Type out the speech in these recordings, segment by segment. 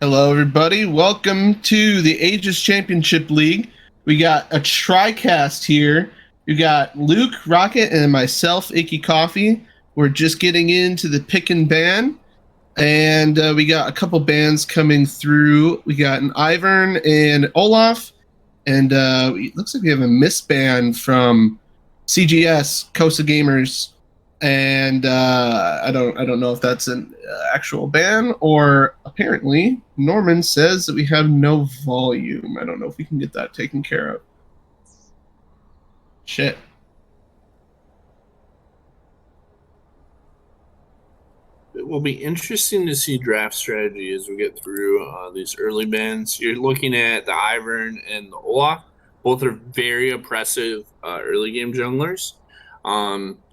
Hello, everybody. Welcome to the Aegis Championship League. We got a TriCast here. We got Luke, Rocket, and myself, Icky Coffee. We're just getting into the pick and ban, and we got a couple bans coming through. We got an Ivern and Olaf, and it looks like we have a misban from CGS Cosa Gamers, and I don't know if that's an actual ban or apparently Norman says that we have no volume. I don't know if we can get that taken care of. Shit. It will be interesting to see draft strategy as we get through these early bans. You're looking at the Ivern and the Olaf. Both are very oppressive early game junglers.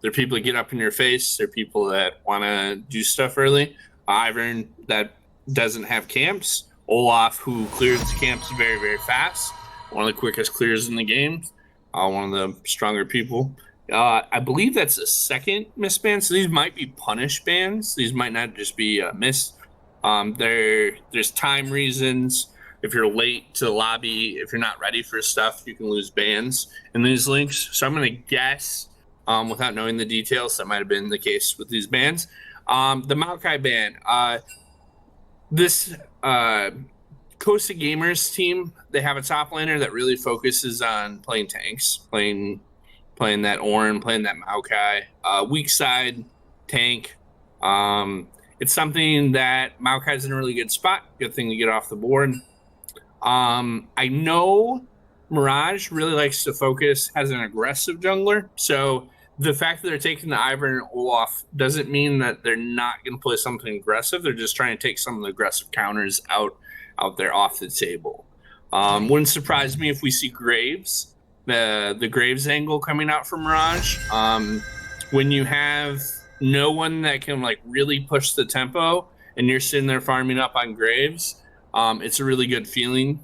They're people that get up in your face. They're people that want to do stuff early. Ivern that doesn't have camps. Olaf who clears the camps very, very fast. One of the quickest clears in the game. One of the stronger people. I believe that's the second miss ban. So these might be punish bans. These might not just be missed. There's time reasons. If you're late to the lobby, if you're not ready for stuff, you can lose bans in these links. So I'm going to guess, without knowing the details, that might have been the case with these bans. The Maokai ban. This Cosa Gamers team, they have a top laner that really focuses on playing tanks, playing that Ornn, playing that Maokai. Weak side tank. It's something that Maokai's in a really good spot. Good thing to get off the board. I know Mirage really likes to focus as an aggressive jungler. So the fact that they're taking the Ivern and Olaf doesn't mean that they're not going to play something aggressive. They're just trying to take some of the aggressive counters out there off the table. Wouldn't surprise me if we see Graves. The Graves angle coming out from Mirage. When you have no one that can like really push the tempo and you're sitting there farming up on Graves, it's a really good feeling.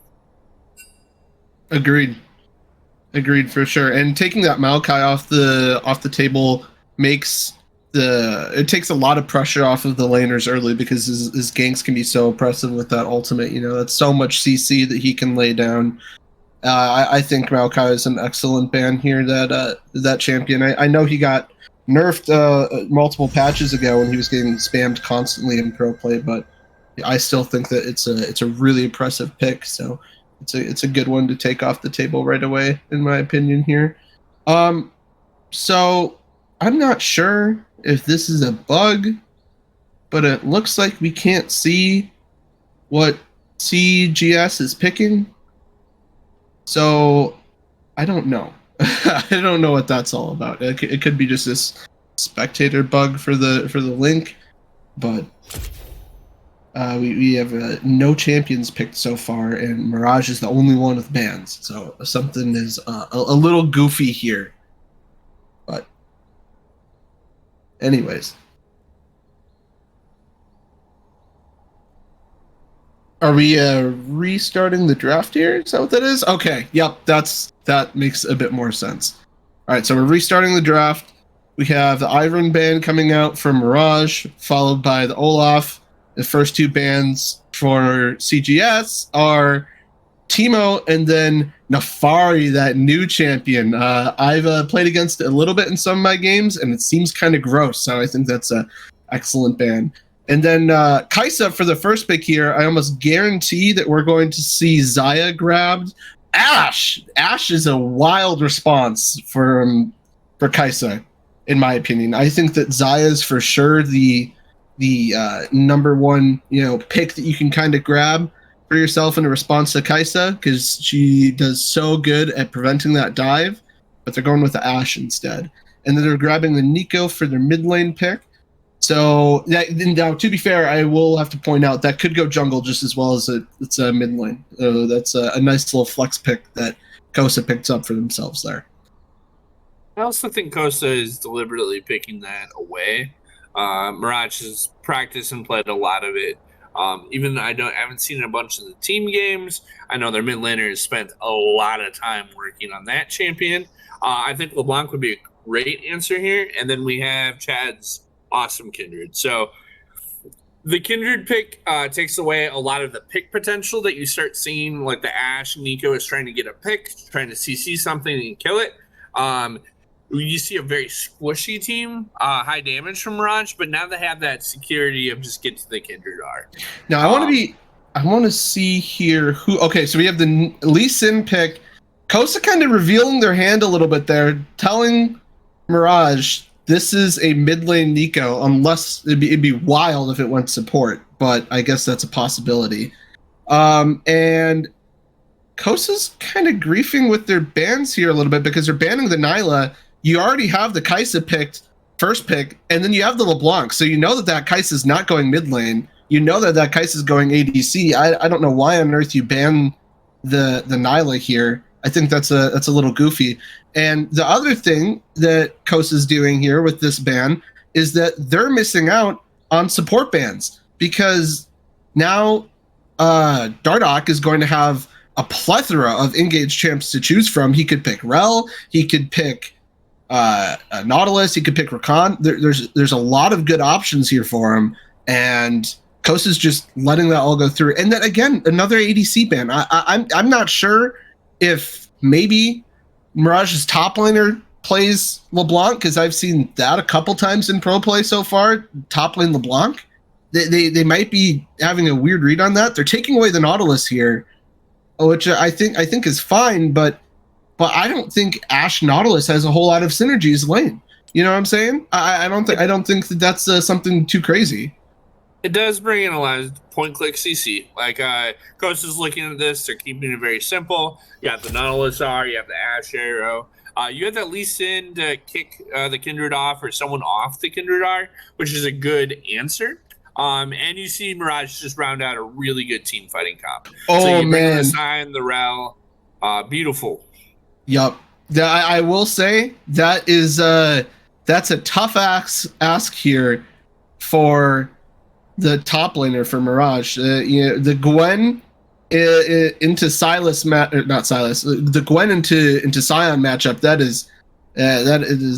Agreed for sure. And taking that Maokai off the table takes a lot of pressure off of the laners early because his ganks can be so oppressive with that ultimate. That's so much CC that he can lay down. I think Maokai is an excellent ban here. That champion. I know he got nerfed multiple patches ago when he was getting spammed constantly in pro play, but I still think that it's a really impressive pick. So it's a good one to take off the table right away, in my opinion here. So I'm not sure if this is a bug, but it looks like we can't see what CGS is picking. So I don't know. I don't know what that's all about. It could be just this spectator bug for the link, but we have no champions picked so far, and Mirage is the only one with bans. So something is a little goofy here. But anyways. Are we restarting the draft here? Is that what that is? Okay, yep, that makes a bit more sense. All right, so we're restarting the draft. We have the Ivern ban coming out from Mirage, followed by the Olaf. The first two bans for CGS are Teemo and then Nafari, that new champion. I've played against it a little bit in some of my games, and it seems kind of gross, so I think that's an excellent ban. And then Kaisa for the first pick here, I almost guarantee that we're going to see Xayah grabbed. Ashe is a wild response for Kaisa, in my opinion. I think that Xayah is for sure the number one pick that you can kind of grab for yourself in a response to Kaisa, because she does so good at preventing that dive, but they're going with the Ashe instead. And then they're grabbing the Nico for their mid lane pick. So now, to be fair, I will have to point out that could go jungle just as well as it's a mid lane. That's a nice little flex pick that Cosa picks up for themselves there. I also think Cosa is deliberately picking that away. Mirage has practiced and played a lot of it. Even though I haven't seen a bunch of the team games, I know their mid laner has spent a lot of time working on that champion. I think LeBlanc would be a great answer here. And then we have Chad's awesome Kindred. So The Kindred pick takes away a lot of the pick potential that you start seeing, like the Ashe. Nico is trying to get a pick, trying to CC something and kill it. You see a very squishy team, high damage from Mirage, but now they have that security of just get to the Kindred R. Now I want to see here who. Okay, so we have the Lee Sin pick. Cosa kind of revealing their hand a little bit there, telling Mirage this is a mid lane Nico, unless it'd be wild if it went support, but I guess that's a possibility. And Kosa's kind of griefing with their bans here a little bit because they're banning the Nyla. You already have the Kaisa picked first pick, and then you have the LeBlanc, so you know that Kaisa's not going mid lane. You know that Kaisa's going ADC. I don't know why on earth you ban the Nyla here. I think that's a little goofy. And the other thing that Kosa's doing here with this ban is that they're missing out on support bans because now Dardoch is going to have a plethora of engaged champs to choose from. He could pick Rel, he could pick Nautilus, he could pick Rakan. There's a lot of good options here for him, and Kosa's just letting that all go through. And then again, another ADC ban. I'm not sure if maybe Mirage's top laner plays LeBlanc, because I've seen that a couple times in pro play so far. Top lane LeBlanc, they might be having a weird read on that. They're taking away the Nautilus here, which I think is fine, but I don't think Ashe Nautilus has a whole lot of synergies lane. You know what I'm saying? I don't think that that's something too crazy. It does bring in a lot of point-click CC. Like, Costa's looking at this. They're keeping it very simple. You have the Nautilus R. You have the Ashe Arrow. You have that Lee Sin to kick the Kindred off or someone off the Kindred R, which is a good answer. And you see Mirage just round out a really good team fighting comp. Oh, so you man. the Sign, the Rel. Beautiful. Yup. I will say that is that's a tough ask here for the top laner for Mirage. The Gwen into Sylas not Sylas. The Gwen into Sion matchup. That is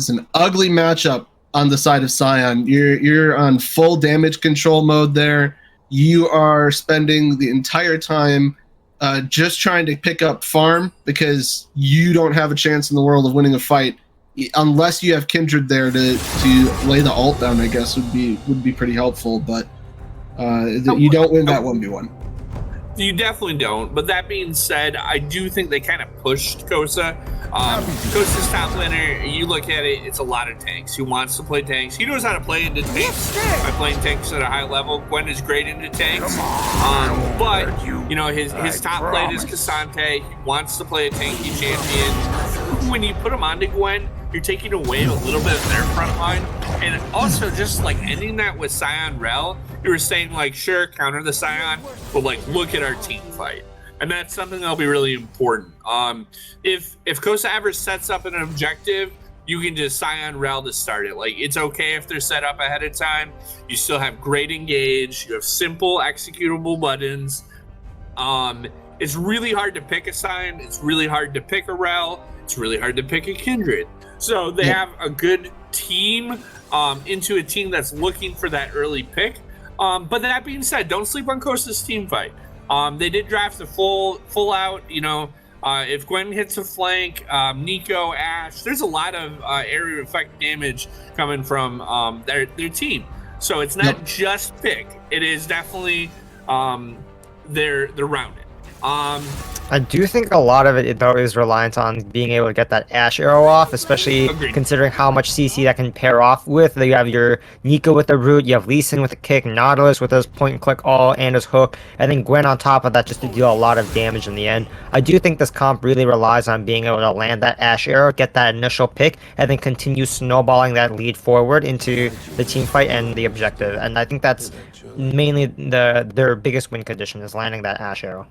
an ugly matchup on the side of Sion. You're on full damage control mode there. You are spending the entire time just trying to pick up farm because you don't have a chance in the world of winning a fight unless you have Kindred there to lay the ult down. I guess would be pretty helpful, but you don't win that 1v1. You definitely don't. But that being said, I do think they kind of pushed Cosa. Cosa's top laner, you look at it, it's a lot of tanks. He wants to play tanks. He knows how to play into tanks by playing tanks at a high level. Gwen is great into tanks. But, his top lane is Cassante. He wants to play a tanky champion. When you put him onto Gwen, you're taking away a little bit of their front line. And also just like ending that with Sion Rel, you were saying like, sure, counter the Sion, but like look at our team fight. And that's something that'll be really important. If Cosa ever sets up an objective, you can just Sion Rel to start it. Like it's okay if they're set up ahead of time. You still have great engage, you have simple executable buttons. It's really hard to pick a Sion, it's really hard to pick a Rel, it's really hard to pick a Kindred. So they have a good team into a team that's looking for that early pick. But that being said, don't sleep on Costa's team fight. They did draft the full out, if Gwen hits a flank, Nico, Ashe, there's a lot of area effect damage coming from their team. So it's not just pick. It is definitely they're rounded. I do think a lot of it, though, is reliant on being able to get that Ashe Arrow off, especially considering how much CC that can pair off with. You have your Nico with the root, you have Lee Sin with the kick, Nautilus with his point-and-click all and his hook, and then Gwen on top of that just to deal a lot of damage in the end. I do think this comp really relies on being able to land that Ashe Arrow, get that initial pick, and then continue snowballing that lead forward into the team fight and the objective. And I think that's mainly their biggest win condition, is landing that Ashe Arrow.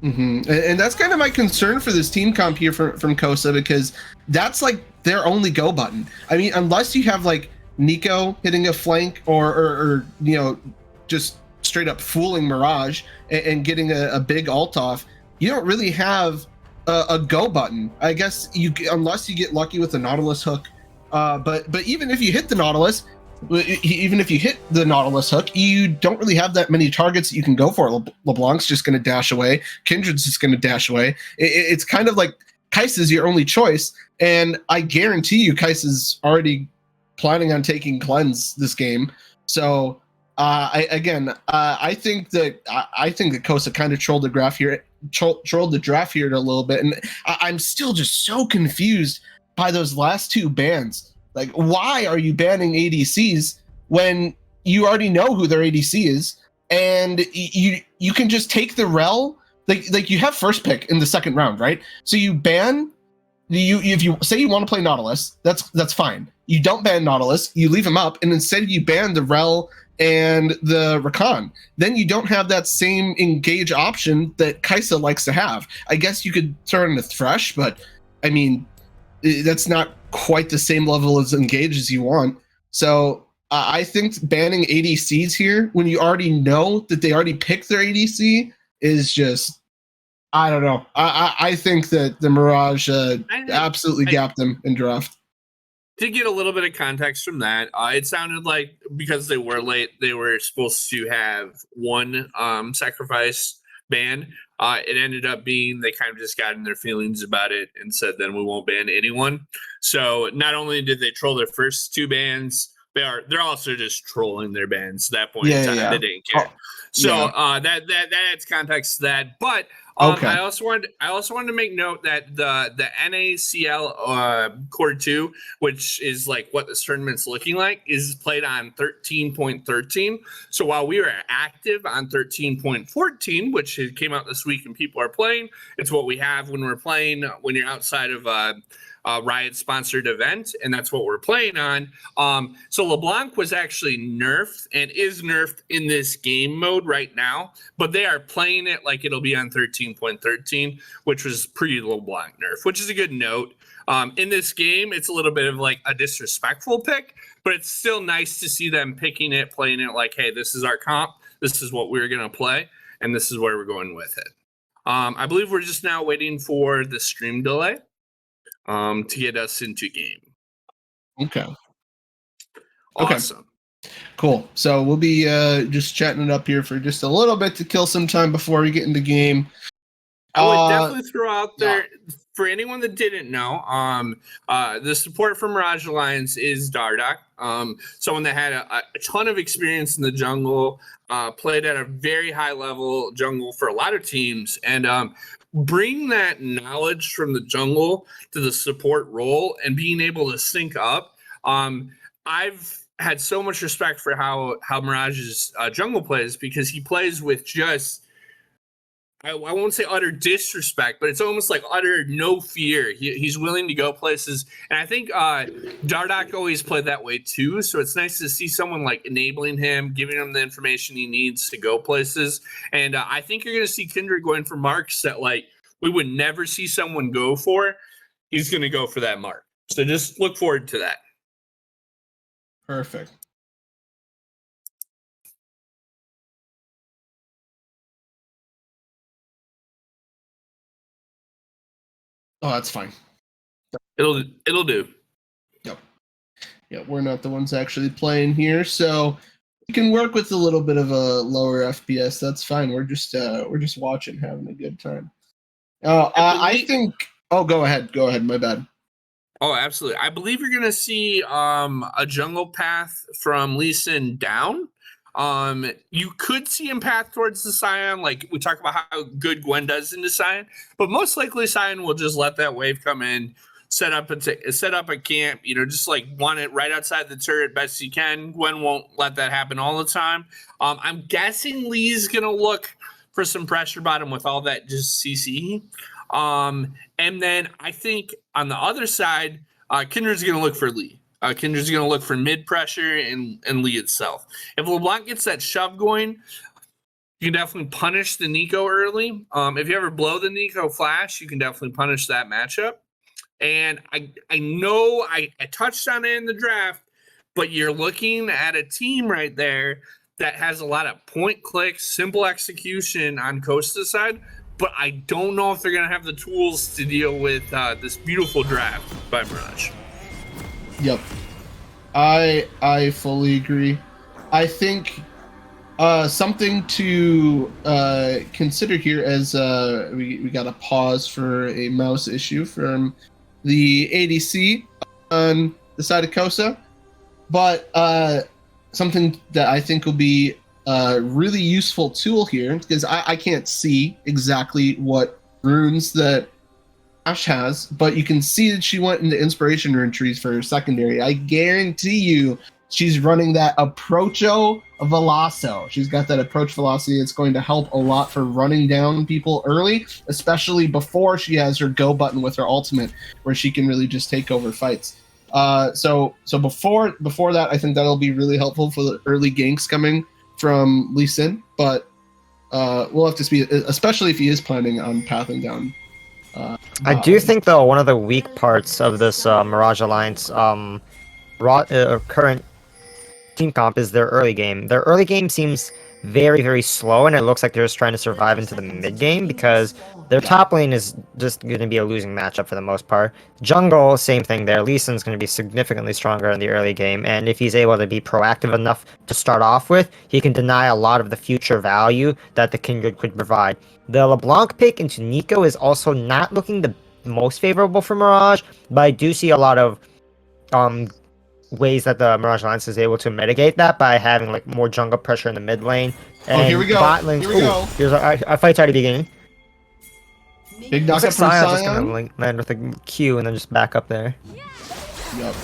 Mm-hmm. And that's kind of my concern for this team comp here from Cosa, because that's like their only go button. I mean, unless you have like Nico hitting a flank or just straight up fooling Mirage and getting a big ult off, you don't really have a go button. I guess unless you get lucky with the Nautilus hook. But even if you hit the Nautilus, even if you hit the Nautilus hook, you don't really have that many targets that you can go for. LeBlanc's just going to dash away. Kindred's just going to dash away. It's kind of like Kai'Sa's your only choice, and I guarantee you Kai'Sa's already planning on taking cleanse this game. So I think that Cosa kind of trolled the draft here a little bit, and I'm still just so confused by those last two bans. Like, why are you banning ADCs when you already know who their ADC is, and you can just take the rel? Like you have first pick in the second round, right? So you ban if you say you want to play Nautilus, that's fine. You don't ban Nautilus, you leave him up, and instead you ban the rel and the Rakan. Then you don't have that same engage option that Kai'Sa likes to have. I guess you could turn to Thresh, but I mean, that's not quite the same level as engage as you want. So I think banning ADCs here when you already know that they already picked their ADC is just, I don't know. I think that the Mirage absolutely gapped them in draft. To get a little bit of context from that, it sounded like because they were late, they were supposed to have one sacrifice ban. It ended up being they kind of just got in their feelings about it and said, then we won't ban anyone. So not only did they troll their first two bans, they're also just trolling their bans at that point in time. They didn't care. That adds context to that. But I also wanted to make note that the NACL Core 2, which is like what this tournament's looking like, is played on 13.13. So while we were active on 13.14, which came out this week and people are playing, it's what we have when we're playing when you're outside of Riot sponsored event, and that's what we're playing on. So LeBlanc was actually nerfed and is nerfed in this game mode right now, but they are playing it like it'll be on 13.13, which was pre-LeBlanc nerf, which is a good note. In this game, it's a little bit of like a disrespectful pick, but it's still nice to see them picking it, playing it like, hey, this is our comp, this is what we're going to play, and this is where we're going with it. I believe we're just now waiting for the stream delay to get us into game. Okay. Awesome. Cool. So we'll be just chatting it up here for just a little bit to kill some time before we get into game. I would definitely throw out there, for anyone that didn't know, the support from Mirage Alliance is Dardoch, someone that had a ton of experience in the jungle, played at a very high level jungle for a lot of teams, and bring that knowledge from the jungle to the support role and being able to sync up. I've had so much respect for how Mirage's jungle plays, because he plays with just, I won't say utter disrespect, but it's almost like utter no fear. He's willing to go places. And I think Dardoch always played that way too. So it's nice to see someone like enabling him, giving him the information he needs to go places. And I think you're going to see Kindred going for marks that like we would never see someone go for. He's going to go for that mark. So just look forward to that. Perfect. Oh, that's fine. It'll do. Yep. Yeah, we're not the ones actually playing here, so we can work with a little bit of a lower FPS. That's fine. We're just watching, having a good time. I think. Oh, go ahead. Go ahead. My bad. Oh, absolutely. I believe you're gonna see a jungle path from Lee Sin down. You could see him path towards the Sion, like we talk about how good Gwen does into Sion, but most likely Sion will just let that wave come in, set up a camp, just like want it right outside the turret best you can. Gwen won't let that happen all the time. I'm guessing Lee's gonna look for some pressure bottom with all that just CC. And then I think on the other side, Kindred's gonna look for Lee. Kinder's going to look for mid pressure and Lee itself. If LeBlanc gets that shove going, you can definitely punish the Nico early. If you ever blow the Nico flash, you can definitely punish that matchup. And I know I touched on it in the draft, but you're looking at a team right there that has a lot of point click, simple execution on Costa's side, but I don't know if they're going to have the tools to deal with this beautiful draft by Mirage. Yep. I fully agree. I think something to consider here as we got a pause for a mouse issue from the ADC on the side of Cosa, but something that I think will be a really useful tool here, because I can't see exactly what runes that Ash has, but you can see that she went into inspiration rune trees for her secondary. I guarantee you she's running that Approacho Veloso. She's got that approach velocity. It's going to help a lot for running down people early, especially before she has her go button with her ultimate, where she can really just take over fights. So before that, I think that'll be really helpful for the early ganks coming from Lee Sin, but we'll have to see, especially if he is planning on pathing down. I do think, though, one of the weak parts of this Mirage Alliance current team comp is their early game. Their early game seems very, very slow, and it looks like they're just trying to survive into the mid game because their top lane is just going to be a losing matchup for the most part. Jungle, same thing there. Lee Sin's going to be significantly stronger in the early game, and if he's able to be proactive enough to start off with, he can deny a lot of the future value that the Kindred could provide. The LeBlanc pick into Nico is also not looking the most favorable for Mirage, but I do see a lot of ways that the Mirage Alliance is able to mitigate that by having like more jungle pressure in the mid lane. And here we go. Bot lanes, here we go. Here's our fight's already beginning. Big Looks knockup like from Sion's just Sion. gonna land with a Q and then just back up there. Yep.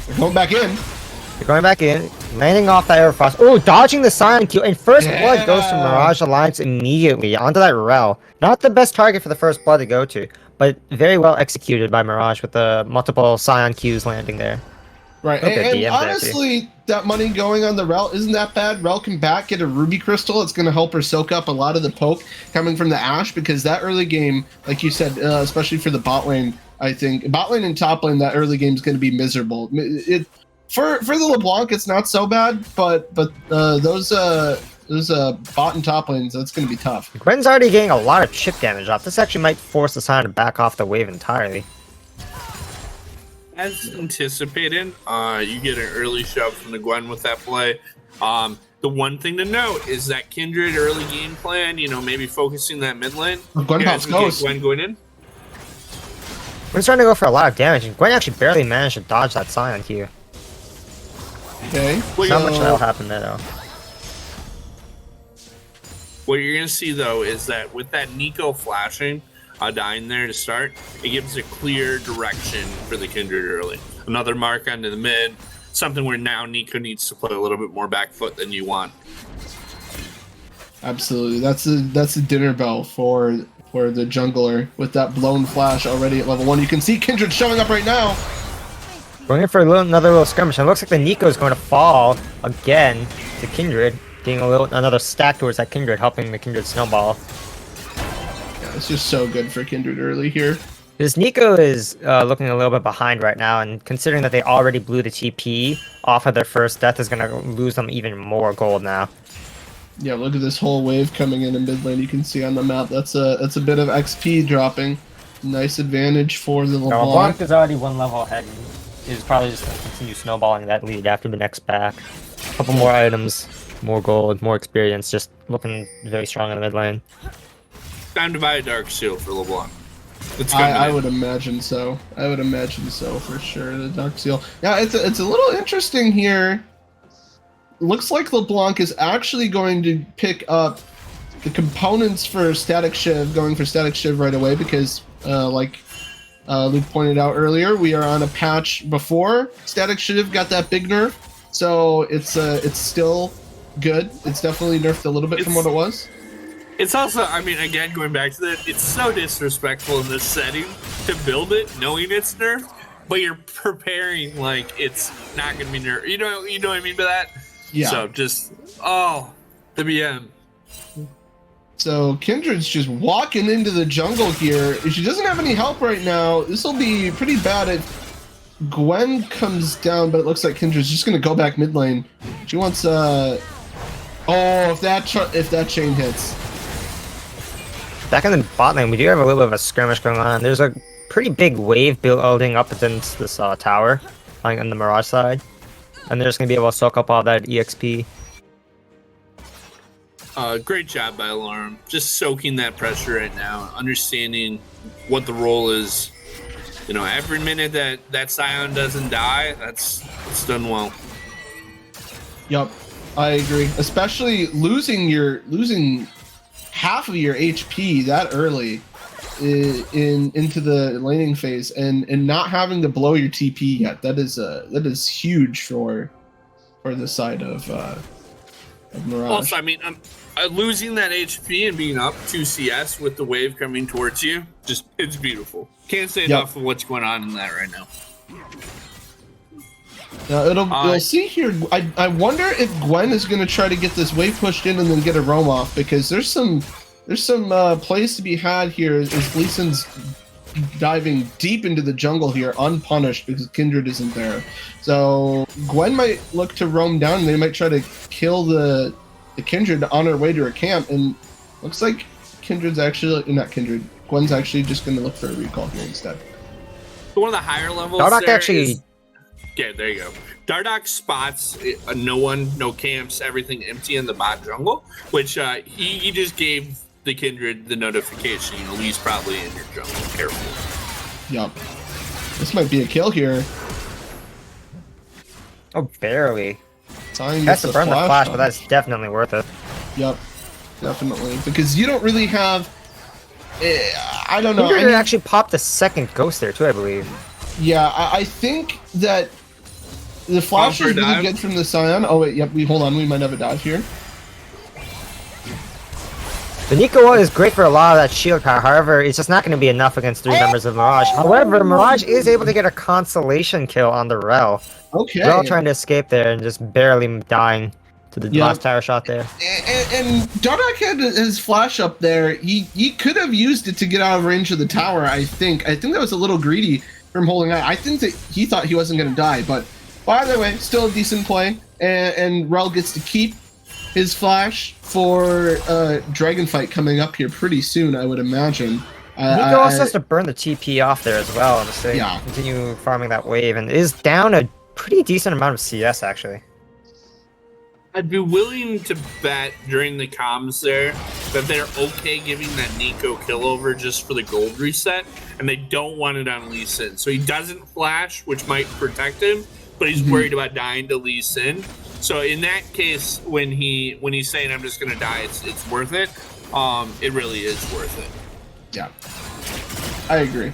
They're going back in. They're going back in, landing off that Aerofrost. Oh, dodging the Sion Q, and first blood goes to Mirage Alliance immediately onto that Rel. Not the best target for the first blood to go to, but very well executed by Mirage with the multiple Sion Qs landing there. Right, and honestly, that money going on the Rel isn't that bad. Rel can back, get a Ruby Crystal. It's going to help her soak up a lot of the poke coming from the Ashe, because that early game, like you said, especially for the bot lane, I think bot lane and top lane, that early game is going to be miserable. For the LeBlanc, it's not so bad, but those bot and top lanes, that's going to be tough. Gwen's already getting a lot of chip damage off. This actually might force the Sion to back off the wave entirely. As anticipated, you get an early shove from the Gwen with that play. The one thing to note is that Kindred early game plan, maybe focusing that mid lane. Gwen pops goes. Gwen going in. Gwen's trying to go for a lot of damage, and Gwen actually barely managed to dodge that Sion Q. Okay. Not much that'll happen there, though. What you're going to see, though, is that with that Nico flashing, dying there to start, it gives a clear direction for the Kindred early. Another mark onto the mid, something where now Nico needs to play a little bit more back foot than you want. Absolutely. That's a dinner bell for the jungler with that blown flash already at level 1. You can see Kindred showing up right now. Going in for another little skirmish. And it looks like the Nico is going to fall again to Kindred, getting another stack towards that Kindred, helping the Kindred snowball. Yeah, it's just so good for Kindred early here. This Nico is looking a little bit behind right now, and considering that they already blew the TP off of their first death, is going to lose them even more gold now. Yeah, look at this whole wave coming in mid lane. You can see on the map. That's a bit of XP dropping. Nice advantage for the LeBlanc. LeBlanc is already one level ahead. Is probably just going to continue snowballing that lead after the next back. A couple more items, more gold, more experience, just looking very strong in the mid lane. Time to buy a Dark Seal for LeBlanc. I would imagine so. I would imagine so for sure. The Dark Seal. Yeah, it's a little interesting here. Looks like LeBlanc is actually going to pick up the components for Static Shiv, going for Static Shiv right away because, like Luke pointed out earlier, we are on a patch before Static Shiv got that big nerf, so it's still good. It's definitely nerfed a little bit from what it was. It's also, I mean, again, going back to that, it's so disrespectful in this setting to build it knowing it's nerfed, but you're preparing like it's not going to be nerfed. You know what I mean by that? Yeah. So just, the BM. So Kindred's just walking into the jungle here. If she doesn't have any help right now, this will be pretty bad if Gwen comes down, but it looks like Kindred's just going to go back mid lane. She wants, if that chain hits. Back in the bot lane, we do have a little bit of a skirmish going on. There's a pretty big wave building up against this tower. on the Mirage side. And they're just going to be able to soak up all that EXP. Great job by Alarm. Just soaking that pressure right now, understanding what the role is. You know, every minute that Scion doesn't die, it's done well. Yep, I agree. Especially losing half of your HP that early into the laning phase and not having to blow your TP yet. That is huge for the side of Mirage. Also, I mean, losing that HP and being up 2 CS with the wave coming towards you, it's beautiful. Can't say enough of what's going on in that right now. Now we'll see here. I wonder if Gwen is going to try to get this wave pushed in and then get a roam off, because there's some plays to be had here as Lee Sin's diving deep into the jungle here unpunished because Kindred isn't there. So Gwen might look to roam down and they might try to kill the Kindred on her way to her camp, and looks like Kindred's actually not Kindred. Gwen's actually just going to look for a recall here instead. One of the higher levels yeah, there you go. Dardoch spots no one, no camps, everything empty in the bot jungle, which he just gave the Kindred the notification. You know, Lee's probably in your jungle. Careful. Yup. This might be a kill here. Oh, barely. Has to burn the flash, but that's definitely worth it. Yep, definitely. Because you don't really have... I don't know. Kindred actually popped the second ghost there too, I believe. Yeah, I think that the flash is really good from the Scion. Oh wait, yep. Hold on. We might have a dive here. The Nico is great for a lot of that shield power. However, it's just not going to be enough against 3 members of Mirage. However, Mirage is able to get a consolation kill on the Rel. Okay. Rel trying to escape there and just barely dying to the last tower shot there. And Dardoch had his flash up there. He could have used it to get out of range of the tower. I think that was a little greedy from holding out. I think that he thought he wasn't going to die, but either way, still a decent play. And Rel gets to keep his flash for Dragon Fight coming up here pretty soon, I would imagine. Nico also has to burn the TP off there as well, to continue farming that wave, and is down a pretty decent amount of CS actually. I'd be willing to bet during the comms there that they're okay giving that Nico kill over just for the gold reset, and they don't want it on Lee Sin. So he doesn't flash, which might protect him, but he's worried about dying to Lee Sin. So in that case, when he's saying I'm just gonna die, it's worth it. It really is worth it. Yeah, I agree.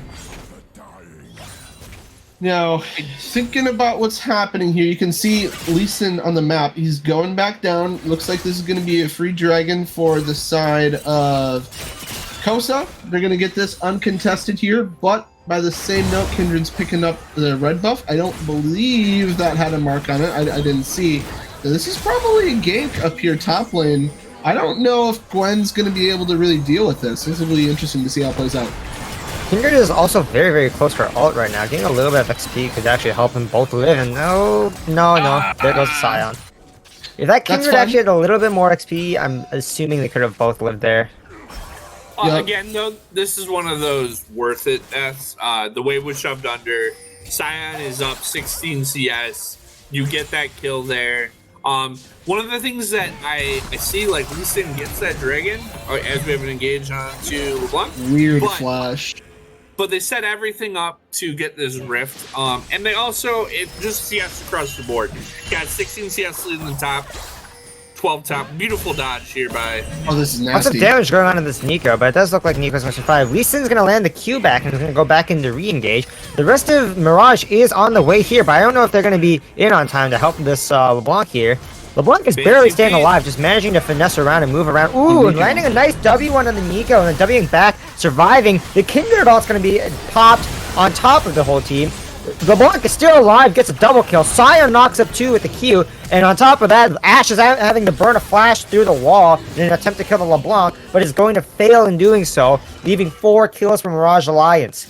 Now, thinking about what's happening here, you can see Lee Sin on the map. He's going back down. Looks like this is going to be a free dragon for the side of Cosa. They're going to get this uncontested here, but by the same note, Kindred's picking up the red buff. I don't believe that had a mark on it. I didn't see. So this is probably a gank up here top lane. I don't know if Gwen's going to be able to really deal with this. This is really interesting to see how it plays out. Kindred is also very, very close for ult right now. Getting a little bit of XP could actually help them both live. And no. There goes Scion. If that Kindred actually had a little bit more XP, I'm assuming they could have both lived there. Again, though, this is one of those worth it deaths. The wave was shoved under. Scion is up 16 CS. You get that kill there. One of the things that I see, like, Lee Sin gets that dragon, as we have an engage on to LeBlanc. Weird flash. But they set everything up to get this rift, and they also just CS across the board. Got 16 CS lead in the top, 12 top. Beautiful dodge here by. Oh, this is nasty. Lots of damage going on in this Nico, but it does look like Nico's going to survive. Lee Sin's going to land the Q back and is going to go back into re-engage. The rest of Mirage is on the way here, but I don't know if they're going to be in on time to help this LeBlanc here. LeBlanc is barely staying alive, just managing to finesse around and move around. Ooh, and landing a nice W1 on the Nico, and then Wing back, surviving. The Kindred ult's going to be popped on top of the whole team. LeBlanc is still alive, gets a double kill. Scion knocks up 2 with the Q, and on top of that, Ashe is having to burn a flash through the wall in an attempt to kill the LeBlanc, but is going to fail in doing so, leaving 4 kills for Mirage Alliance.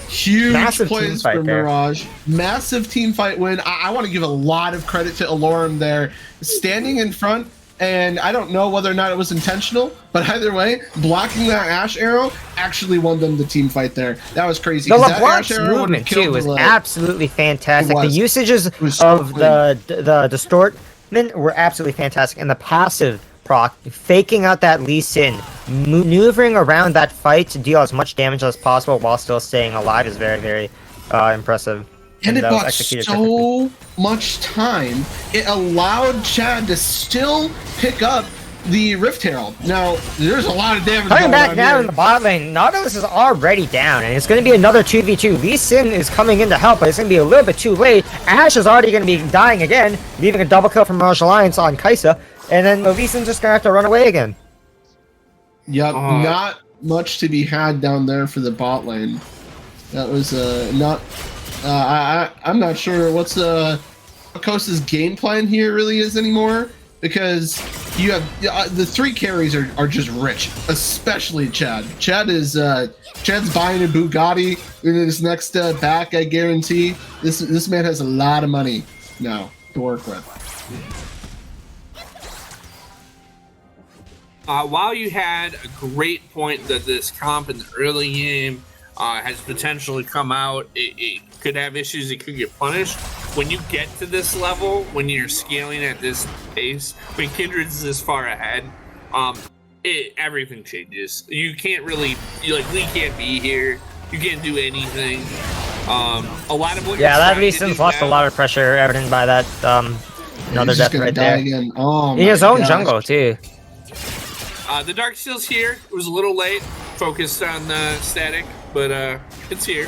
Huge plays for Mirage. Massive team fight win. I want to give a lot of credit to Alorum there. Standing in front, and I don't know whether or not it was intentional, but either way, blocking that Ashe arrow actually won them the team fight there. That was crazy. The That LeBlanc's Ashe arrow movement too was the absolutely fantastic. The usages so of the distortment were absolutely fantastic, and the passive proc, faking out that Lee Sin, maneuvering around that fight to deal as much damage as possible while still staying alive is very, very impressive. And it bought so much time. It allowed Chad to still pick up the Rift Herald. Now, there's a lot of damage coming back now here. in the bot lane. Nautilus is already down, and it's going to be another 2v2. Lee Sin is coming in to help, but it's going to be a little bit too late. Ashe is already going to be dying again, leaving a double kill from Mirage Alliance on Kaisa, and then Lee Sin's just going to have to run away again. Yep, not much to be had down there for the bot lane. That was not... I'm not sure what Cosa's game plan here really is anymore, because you have the three carries are just rich, especially Chad. Chad's buying a Bugatti in his next back. I guarantee this man has a lot of money now to work with. While you had a great point that this comp in the early game has potentially come out, it could have issues, it could get punished. When you get to this level, when you're scaling at this pace, when Kindred's this far ahead, everything changes. You can't really, Lee can't be here, you can't do anything. A lot of what that Lee Sin's lost a lot of pressure, evident by that another death right there. Again. Oh, in his own jungle too. The Darksteel's here. It was a little late, focused on the static, but it's here.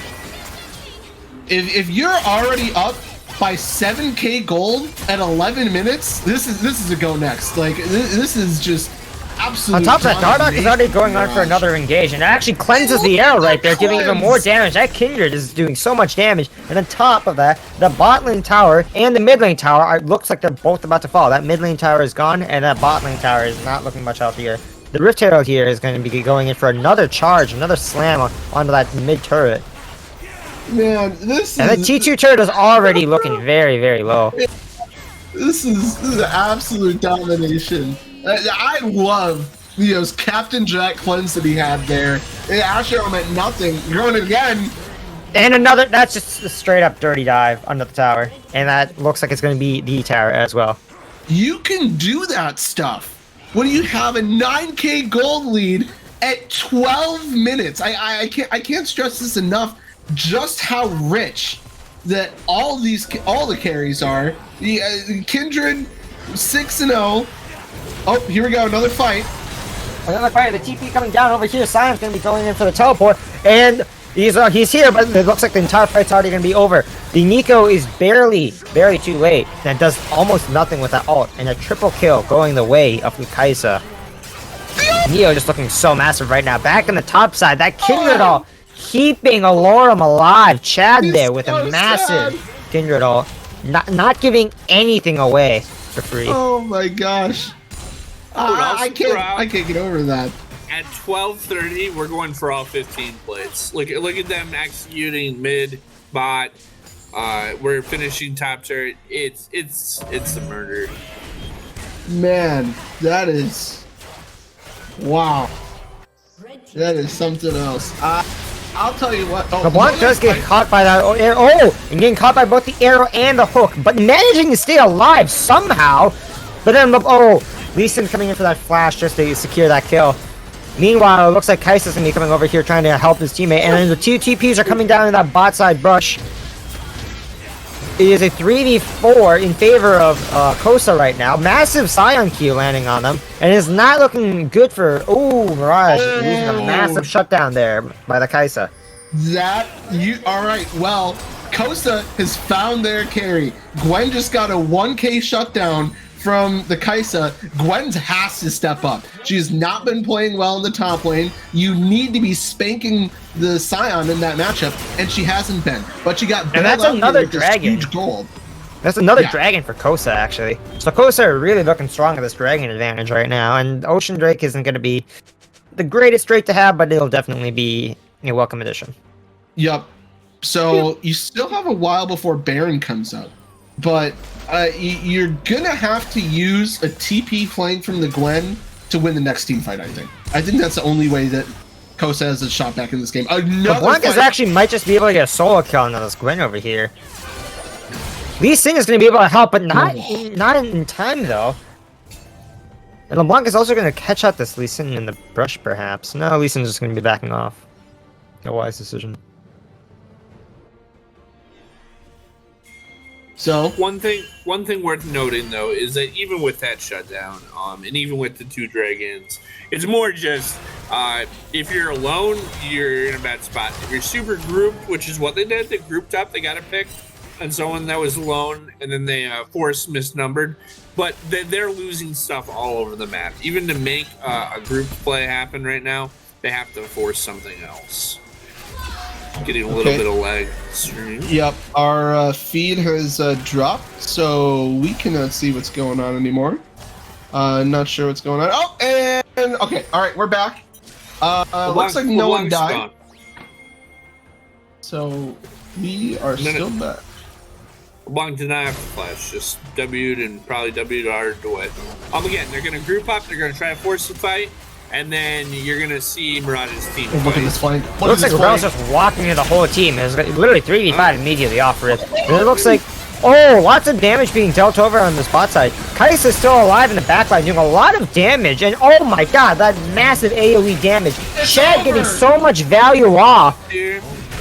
If you're already up by 7k gold at 11 minutes, this is a go next. Like this is just absolute. On top of that, Dardoch is already going on for another engage, and it actually cleanses the arrow right there, giving even more damage. That Kindred is doing so much damage, and on top of that, the bot lane tower and the mid lane tower looks like they're both about to fall. That mid lane tower is gone, and that bot lane tower is not looking much healthier. The Rift Herald here is going to be going in for another charge, another slam onto that mid turret. Man, this and the T2 turret is already looking very, very low. This is absolute domination. I love Captain Jack cleanse that he had there. Ashe arrow meant nothing. Going again. And another, that's just a straight up dirty dive under the tower. And that looks like it's going to be the tower as well. You can do that stuff when you have a 9k gold lead at 12 minutes. I can't stress this enough. Just how rich that all the carries are. The Kindred 6-0. Oh, here we go, another fight. Another fight. The TP coming down over here. Sion's gonna be going in for the teleport, and he's here, but it looks like the entire fight's already gonna be over. The Nico is barely too late, and does almost nothing with that ult, and a triple kill going the way of Kaisa. Neo just looking so massive right now. Back in the top side, that Kindred ult keeping Alorum alive. Chad there with a massive Kindred ult, not giving anything away for free. Oh my gosh. I can't get over that. At 12:30, we're going for all 15 plates. Look at them executing mid, bot. We're finishing top turret. It's a murder. Man, that is wow. That is something else. I'll tell you what. LeBlanc does get caught by that arrow. And getting caught by both the arrow and the hook, but managing to stay alive somehow. But then, Lee Sin coming in for that flash just to secure that kill. Meanwhile, it looks like Kaisa's gonna be coming over here trying to help his teammate, and then the two TPs are coming down in that bot side brush. It is a 3v4 in favor of Cosa right now. Massive Sion Q landing on them, and it's not looking good for Mirage using a massive shutdown there by the Kaisa. All right? Well, Cosa has found their carry. Gwen just got a 1k shutdown from the Kaisa. Gwen has to step up. She has not been playing well in the top lane. You need to be spanking the Sion in that matchup, and she hasn't been. But she got and that's another dragon. Huge gold. That's another dragon for Cosa, actually. So Cosa are really looking strong at this dragon advantage right now, and Ocean Drake isn't going to be the greatest Drake to have, but it'll definitely be a welcome addition. Yep. So you still have a while before Baron comes out. but you're gonna have to use a TP flank from the Gwen to win the next team fight. I think that's the only way that Cosa has a shot back in this game. Blanca's actually might just be able to get a solo kill on this Gwen over here. Lee Sin is going to be able to help, but not in time though. And LeBlanc is also going to catch out this Lee Sin in the brush, perhaps. No, Lee Sin is just going to be backing off. A wise decision. So one thing worth noting though is that even with that shutdown, and even with the 2 dragons, it's more just if you're alone, you're in a bad spot. If you're super grouped, which is what they did, they grouped up, they got to pick and someone that was alone, and then they force misnumbered. But they're losing stuff all over the map. Even to make a group play happen right now, they have to force something else. Getting a little bit of lag stream. Yep, our feed has dropped, so we cannot see what's going on anymore. Not sure what's going on. Oh, and okay, all right, we're back. Looks like no one died. Gone. So we are still back. LeBlanc did not have to flash, just W'd and probably W'd hard away. Again, they're going to group up, they're going to try to force the fight, and then you're going to see Mirage's team Look at this flank. It looks like Rebel's just walking into the whole team. It's literally 3v5 immediately off rip. And it looks like, oh, lots of damage being dealt over on the bot side. Kais is still alive in the backline, doing a lot of damage, and oh my god, that massive AoE damage. Chad getting so much value off.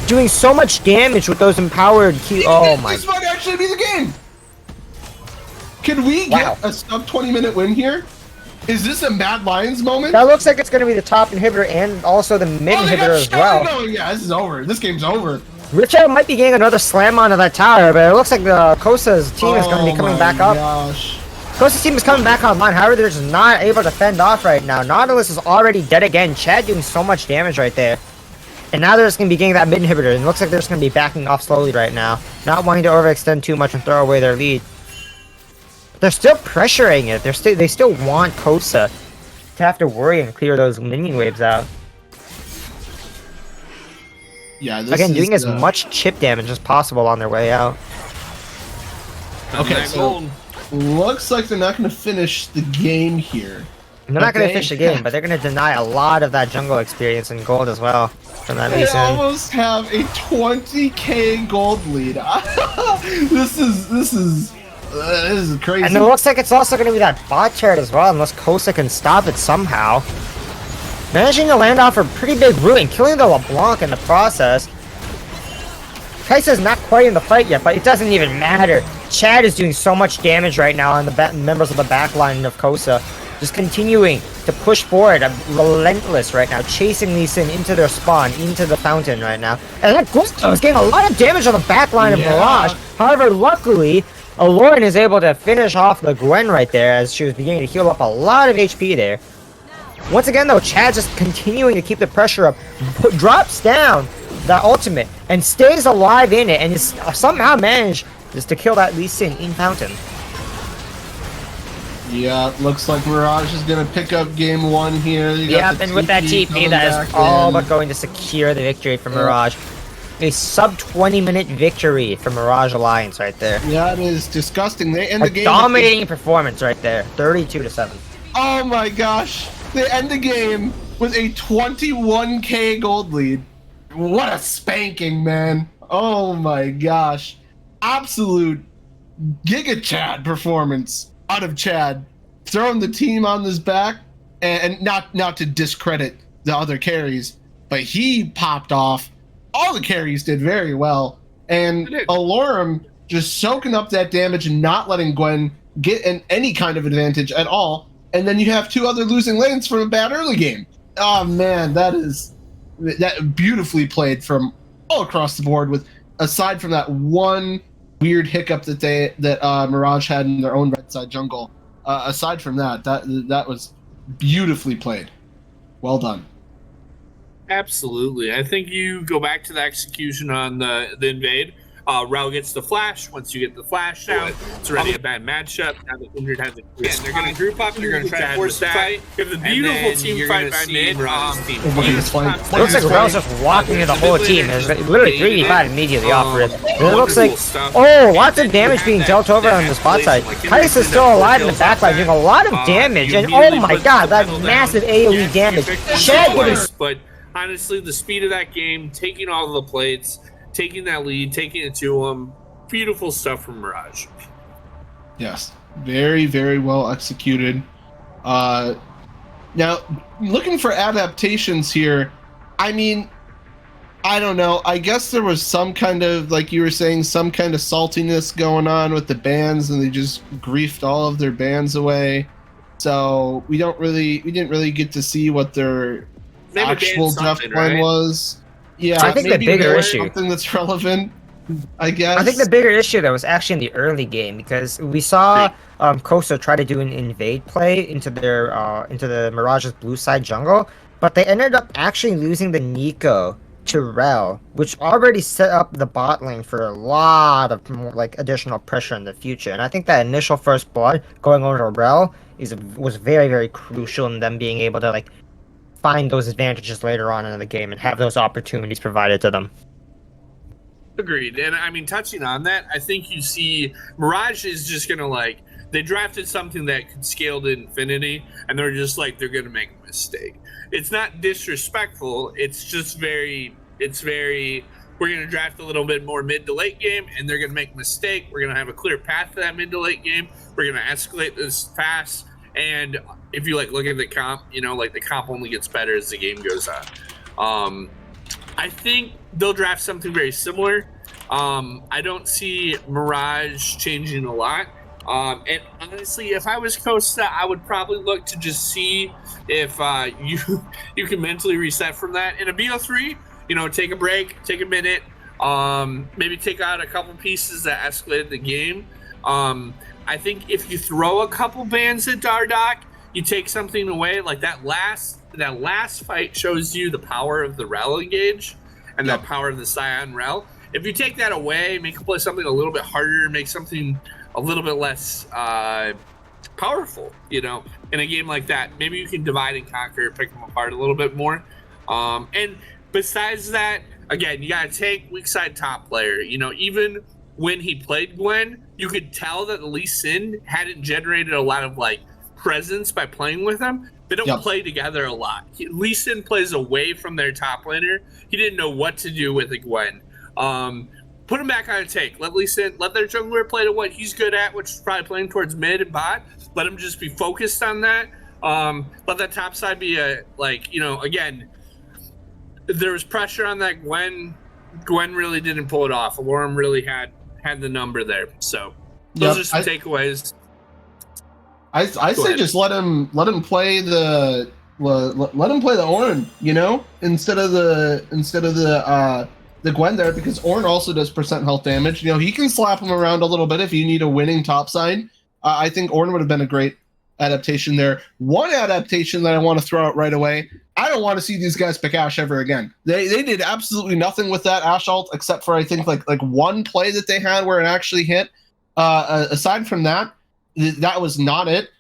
Doing so much damage with those empowered Q. Oh my. This might actually be the game. Can we get a sub 20-minute win here? Is this a Mad Lions moment? That looks like it's going to be the top inhibitor and also the mid inhibitor as well. Going. Yeah, this is over. This game's over. Richard might be getting another slam onto that tower, but it looks like the Cosa's team is going to be coming back up. Cosa's team is coming back online. However, they're just not able to fend off right now. Nautilus is already dead again. Chad doing so much damage right there. And now they're just going to be getting that mid inhibitor, and it looks like they're just going to be backing off slowly right now. Not wanting to overextend too much and throw away their lead. But they're still pressuring it. They still want Cosa to have to worry and clear those minion waves out. Yeah, this again, is, doing as much chip damage as possible on their way out. Okay, so looks like they're not going to finish the game here. And they're not going to finish the game, but they're going to deny a lot of that jungle experience and gold as well from that They almost have a 20k gold lead. This is crazy. And it looks like it's also going to be that bot turret as well, unless Cosa can stop it somehow. Managing to land off a pretty big root and killing the LeBlanc in the process. Kaisa's not quite in the fight yet, but it doesn't even matter. Chad is doing so much damage right now on the members of the backline of Cosa. Just continuing to push forward, relentless right now, chasing Lee Sin into their spawn, into the fountain right now. And that Cosa is getting a lot of damage on the backline of Mirage. However, luckily, Aloran is able to finish off the Gwen right there as she was beginning to heal up a lot of HP there. Once again, though, Chad's just continuing to keep the pressure up, drops down that ultimate, and stays alive in it, and is somehow managed just to kill that Lee Sin in fountain. Yeah, looks like Mirage is going to pick up game 1 here. Yep, and with that TP, that is all but going to secure the victory for Mirage. A sub 20-minute victory for Mirage Alliance right there. Yeah, it is disgusting. They end the game. Dominating performance right there, 32-7. Oh my gosh, they end the game with a 21k gold lead. What a spanking, man. Oh my gosh. Absolute Giga Chad performance out of Chad. Throwing the team on his back, and not to discredit the other carries, but he popped off. All the carries did very well. And Aloran just soaking up that damage and not letting Gwen get any kind of advantage at all. And then you have 2 other losing lanes from a bad early game. Oh man, that beautifully played from all across the board. With aside from that one weird hiccup that Mirage had in their own right side jungle, aside from that was beautifully played. Well done. Absolutely. I think you go back to the execution on the invade. Rel gets the flash. Once you get the flash down, it's already a bad matchup. Now the Kindred has a they're going to group up. They're going to try to force that. Fight. You have the beautiful team fight by mid. Looks like Rel's just walking into the whole team. It's literally 3v5 immediately off rip. It looks like, lots of damage being dealt over on the spot side. Kais is still alive in the backline, doing a lot of damage. And oh my god, that massive AoE damage. Shad getting... But honestly, the speed of that game, taking all of the plates, taking that lead, taking it to them, beautiful stuff from Mirage. Yes, very, very well executed. Now, looking for adaptations here, I mean, I don't know. I guess there was some kind of, like you were saying, some kind of saltiness going on with the bans, and they just griefed all of their bans away. So we didn't really get to see what their actual draft plan was. Yeah, I think the bigger issue, something that's relevant, I guess. I think the bigger issue that was actually in the early game, because we saw Cosa try to do an invade play into the Mirage's blue side jungle, but they ended up actually losing the Nico to Rel, which already set up the bot lane for a lot of more, additional pressure in the future. And I think that initial first blood going over to Rel was very, very crucial in them being able to find those advantages later on in the game and have those opportunities provided to them. Agreed. And I mean, touching on that, I think you see Mirage is just going to they drafted something that could scale to infinity, and they're just they're going to make a mistake. It's not disrespectful. It's just we're going to draft a little bit more mid to late game, and they're going to make a mistake. We're going to have a clear path to that mid to late game. We're going to escalate this fast. And if you look at the comp, the comp only gets better as the game goes on. I think they'll draft something very similar. I don't see Mirage changing a lot. And honestly, if I was Cosa, I would probably look to just see if you can mentally reset from that. In a BO3, take a break, take a minute, maybe take out a couple pieces that escalated the game. I think if you throw a couple bans at Dardoch, you take something away. That last fight shows you the power of the Rel engage and the power of the Scion Rel. If you take that away, make him play something a little bit harder, make something a little bit less powerful, in a game like that, maybe you can divide and conquer, pick them apart a little bit more. And besides that, again, you got to take weak side top player. Even when he played Gwen, you could tell that Lee Sin hadn't generated a lot of presence by playing with him. They don't play together a lot. Lee Sin plays away from their top laner. He didn't know what to do with a Gwen. Put him back on a take. Let Lee Sin, let their jungler play to what he's good at, which is probably playing towards mid and bot. Let him just be focused on that. Let that top side be again, there was pressure on that Gwen. Gwen really didn't pull it off. Alarm really had the number there. So those are some takeaways. I say just let him play the Ornn, instead of the Gwen there, because Ornn also does percent health damage. He can slap him around a little bit if you need a winning top side. I think Ornn would have been a great adaptation there. One adaptation that I want to throw out right away, I don't want to see these guys pick Ashe ever again. They did absolutely nothing with that Ashe ult except for I think like one play that they had where it actually hit. Aside from that, that was not it.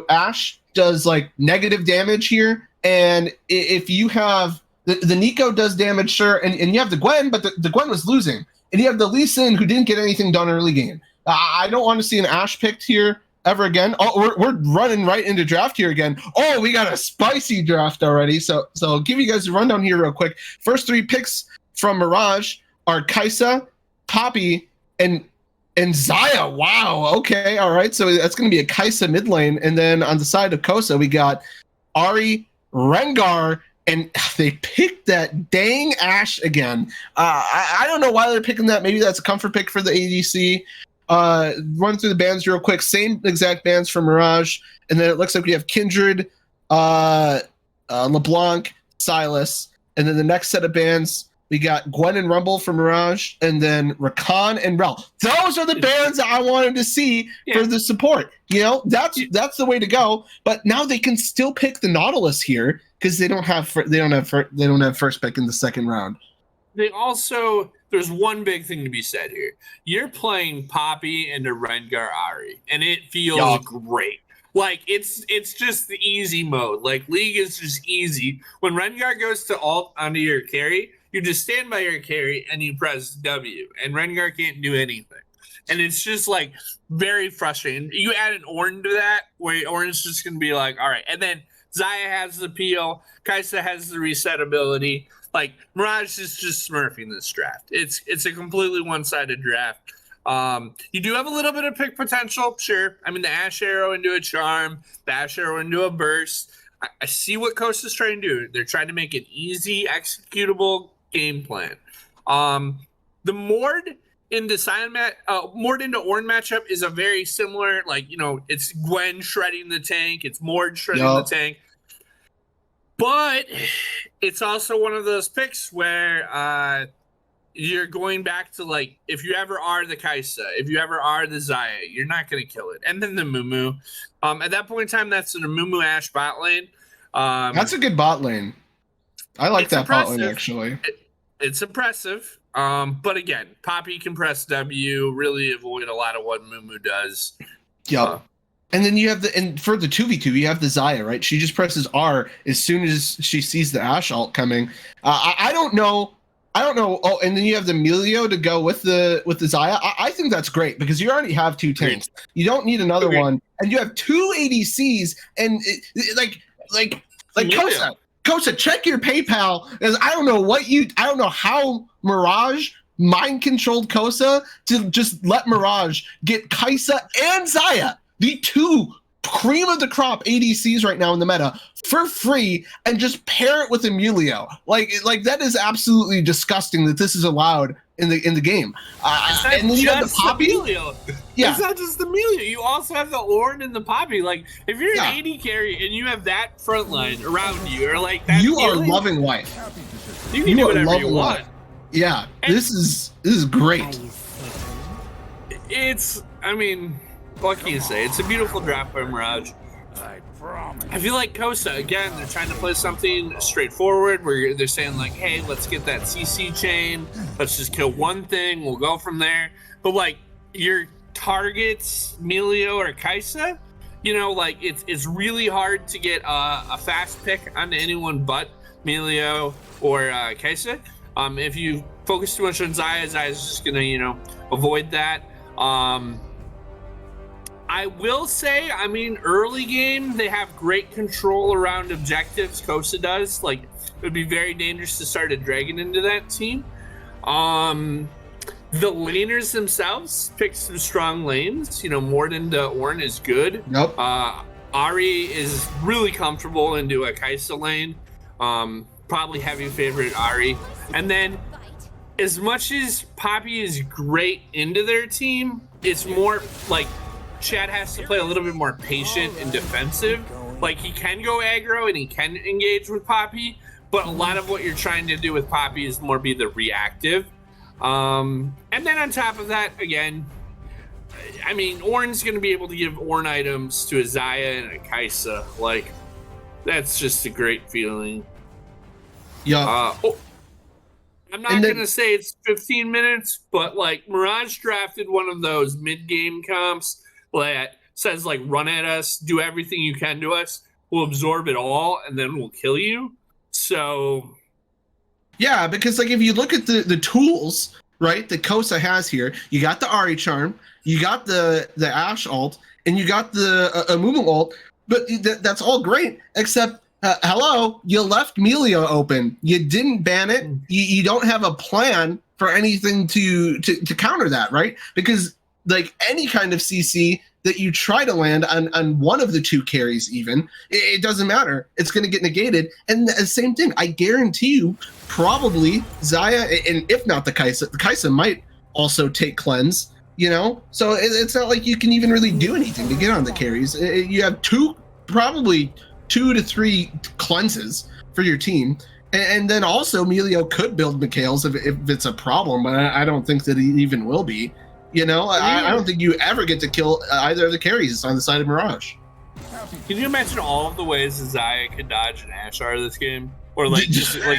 Ashe does negative damage here, and if you have the Nico does damage, sure, and you have the Gwen, but the Gwen was losing, and you have the Lee Sin who didn't get anything done early game. I don't want to see an Ashe picked here ever again. Oh, we're running right into draft here again. Oh, we got a spicy draft already. So I'll give you guys a rundown here real quick. First three picks from Mirage are Kaisa, Poppy, and Zaya. Wow. Okay. All right. So that's going to be a Kaisa mid lane. And then on the side of Cosa, we got Ari, Rengar, and they picked that dang Ashe again. I don't know why they're picking that. Maybe that's a comfort pick for the ADC. Run through the bands real quick. Same exact bands from Mirage. And then it looks like we have Kindred, LeBlanc, Silas. And then the next set of bands, we got Gwen and Rumble from Mirage, and then Rakan and Rel. Those are the bands that I wanted to see for the support. That's the way to go. But now they can still pick the Nautilus here because they don't have first pick in the second round. They're there's one big thing to be said here. You're playing Poppy into Rengar Ahri, and it feels great. Like, it's just the easy mode. Like, League is just easy. When Rengar goes to ult onto your carry, you just stand by your carry and you press W, and Rengar can't do anything. And it's just, like, very frustrating. You add an Ornn to that, where Ornn's just going to be like, all right. And then Xayah has the peel. Kaisa has the reset ability. Like, Mirage is just smurfing this draft. It's a completely one-sided draft. You do have a little bit of pick potential, sure. I mean, the Ash Arrow into a Charm, the Ash Arrow into a Burst. I see what Costa's trying to do. They're trying to make an easy, executable game plan. The Mord into Mord into Ornn matchup is a very similar, like, you know, it's Gwen shredding the tank, it's Mord shredding the tank. But it's also one of those picks where you're going back to, like, if you ever are the Kaisa, if you ever are the Xayah, you're not going to kill it. And then the Mumu. At that point in time, that's an Mumu Ash bot lane. That's a good bot lane. I like that impressive. bot lane, actually. It's impressive. But again, Poppy can press W, really avoid a lot of what Mumu does. Yep. And then you have and for the 2v2, you have the Xayah, right? She just presses R as soon as she sees the Ashe ult coming. I don't know. Oh, and then you have the Melio to go with the Xayah. I think that's great because you already have 2 tanks. You don't need another one, and you have 2 ADCs. And like Cosa, check your PayPal, because I don't know how Mirage mind controlled Cosa to just let Mirage get Kaisa and Xayah, the 2 cream of the crop ADCs right now in the meta, for free, and just pair it with Emilio. Like that is absolutely disgusting that this is allowed in the game. And then you have the Poppy. Yeah, it's not just the Emilio. You also have the Ornn and the Poppy. Like, if you're an AD carry and you have that front line around you, or like that, you are loving life. You can do whatever you want. Yeah, and this is great. I mean, what can you say? It's a beautiful draft by Mirage. I feel like Cosa, again, they're trying to play something straightforward where they're saying, like, hey, let's get that CC chain. Let's just kill one thing. We'll go from there. But, like, your targets, Melio or Kaisa, you know, like, it's really hard to get a fast pick onto anyone but Melio or Kaisa. If you focus too much on Xayah, Xayah's just going to, you know, avoid that. I will say, I mean, early game, they have great control around objectives. Cosa does. Like, it would be very dangerous to start a dragon into that team. The laners themselves pick some strong lanes. You know, Mord into Ornn is good. Nope. Ahri is really comfortable into a Kaisa lane. Probably heavy favorite Ahri. And then, as much as Poppy is great into their team, it's more like Chad has to play a little bit more patient and defensive. Like, he can go aggro and he can engage with Poppy, but a lot of what you're trying to do with Poppy is more be the reactive. And then on top of that, again, I mean, Ornn's going to be able to give Ornn items to a Xayah and a Kaisa. Like, that's just a great feeling. Yeah. I'm not going to say it's 15 minutes, but, like, Mirage drafted one of those mid-game comps that says, like, run at us, do everything you can to us, we'll absorb it all, and then we'll kill you. So, yeah, because, like, if you look at the tools, right, that Cosa has here, you got the Ahri Charm, you got the Ashe ult, and you got the Mumu ult, but that's all great, except, hello, you left Melio open. You didn't ban it. You don't have a plan for anything to counter that, right? Because, like, any kind of CC that you try to land on one of the 2 carries, even, it doesn't matter. It's going to get negated. And the same thing, I guarantee you, probably Xayah, and if not the Kaisa might also take cleanse, you know? So it's not like you can even really do anything to get on the carries. You have probably 2 to 3 cleanses for your team. And then also, Melio could build Mikhail's if it's a problem, but I don't think that he even will be. You know, I don't think you ever get to kill either of the carries on the side of Mirage. Can you imagine all of the ways Zaya could dodge an Ashe R this game? Or like just like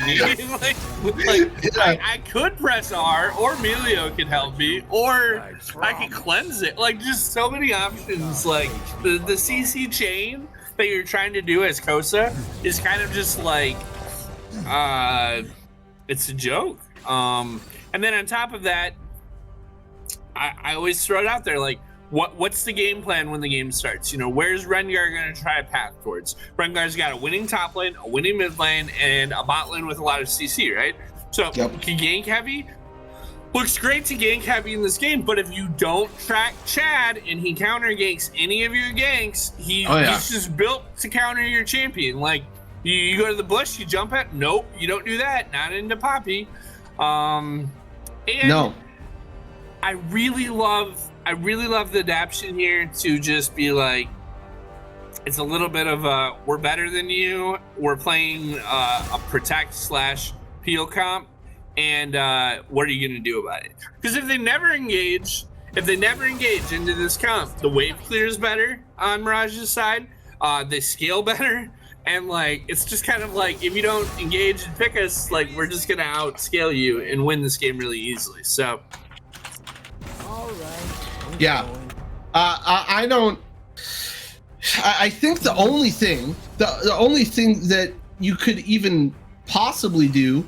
I could press R, or Melio could help me, or I could cleanse it. Like just so many options. Like the CC chain that you're trying to do as Cosa is kind of just like it's a joke. And then on top of that, I always throw it out there like, what's the game plan when the game starts? You know, where's Rengar going to try a path towards? Rengar's got a winning top lane, a winning mid lane, and a bot lane with a lot of CC, right? So gank heavy looks great to gank heavy in this game, but if you don't track Chad and he counter ganks any of your ganks, he's just built to counter your champion. Like you go to the bush, you jump at, nope, you don't do that. Not into Poppy. And no, I really love the adaptation here to just be like, it's a little bit of we're better than you. We're playing a protect / peel comp, and what are you gonna do about it? Because if they never engage into this comp, the wave clears better on Mirage's side. They scale better, and like it's just kind of like if you don't engage and pick us, like we're just gonna outscale you and win this game really easily. So. All right. Yeah, I don't. I think the only thing that you could even possibly do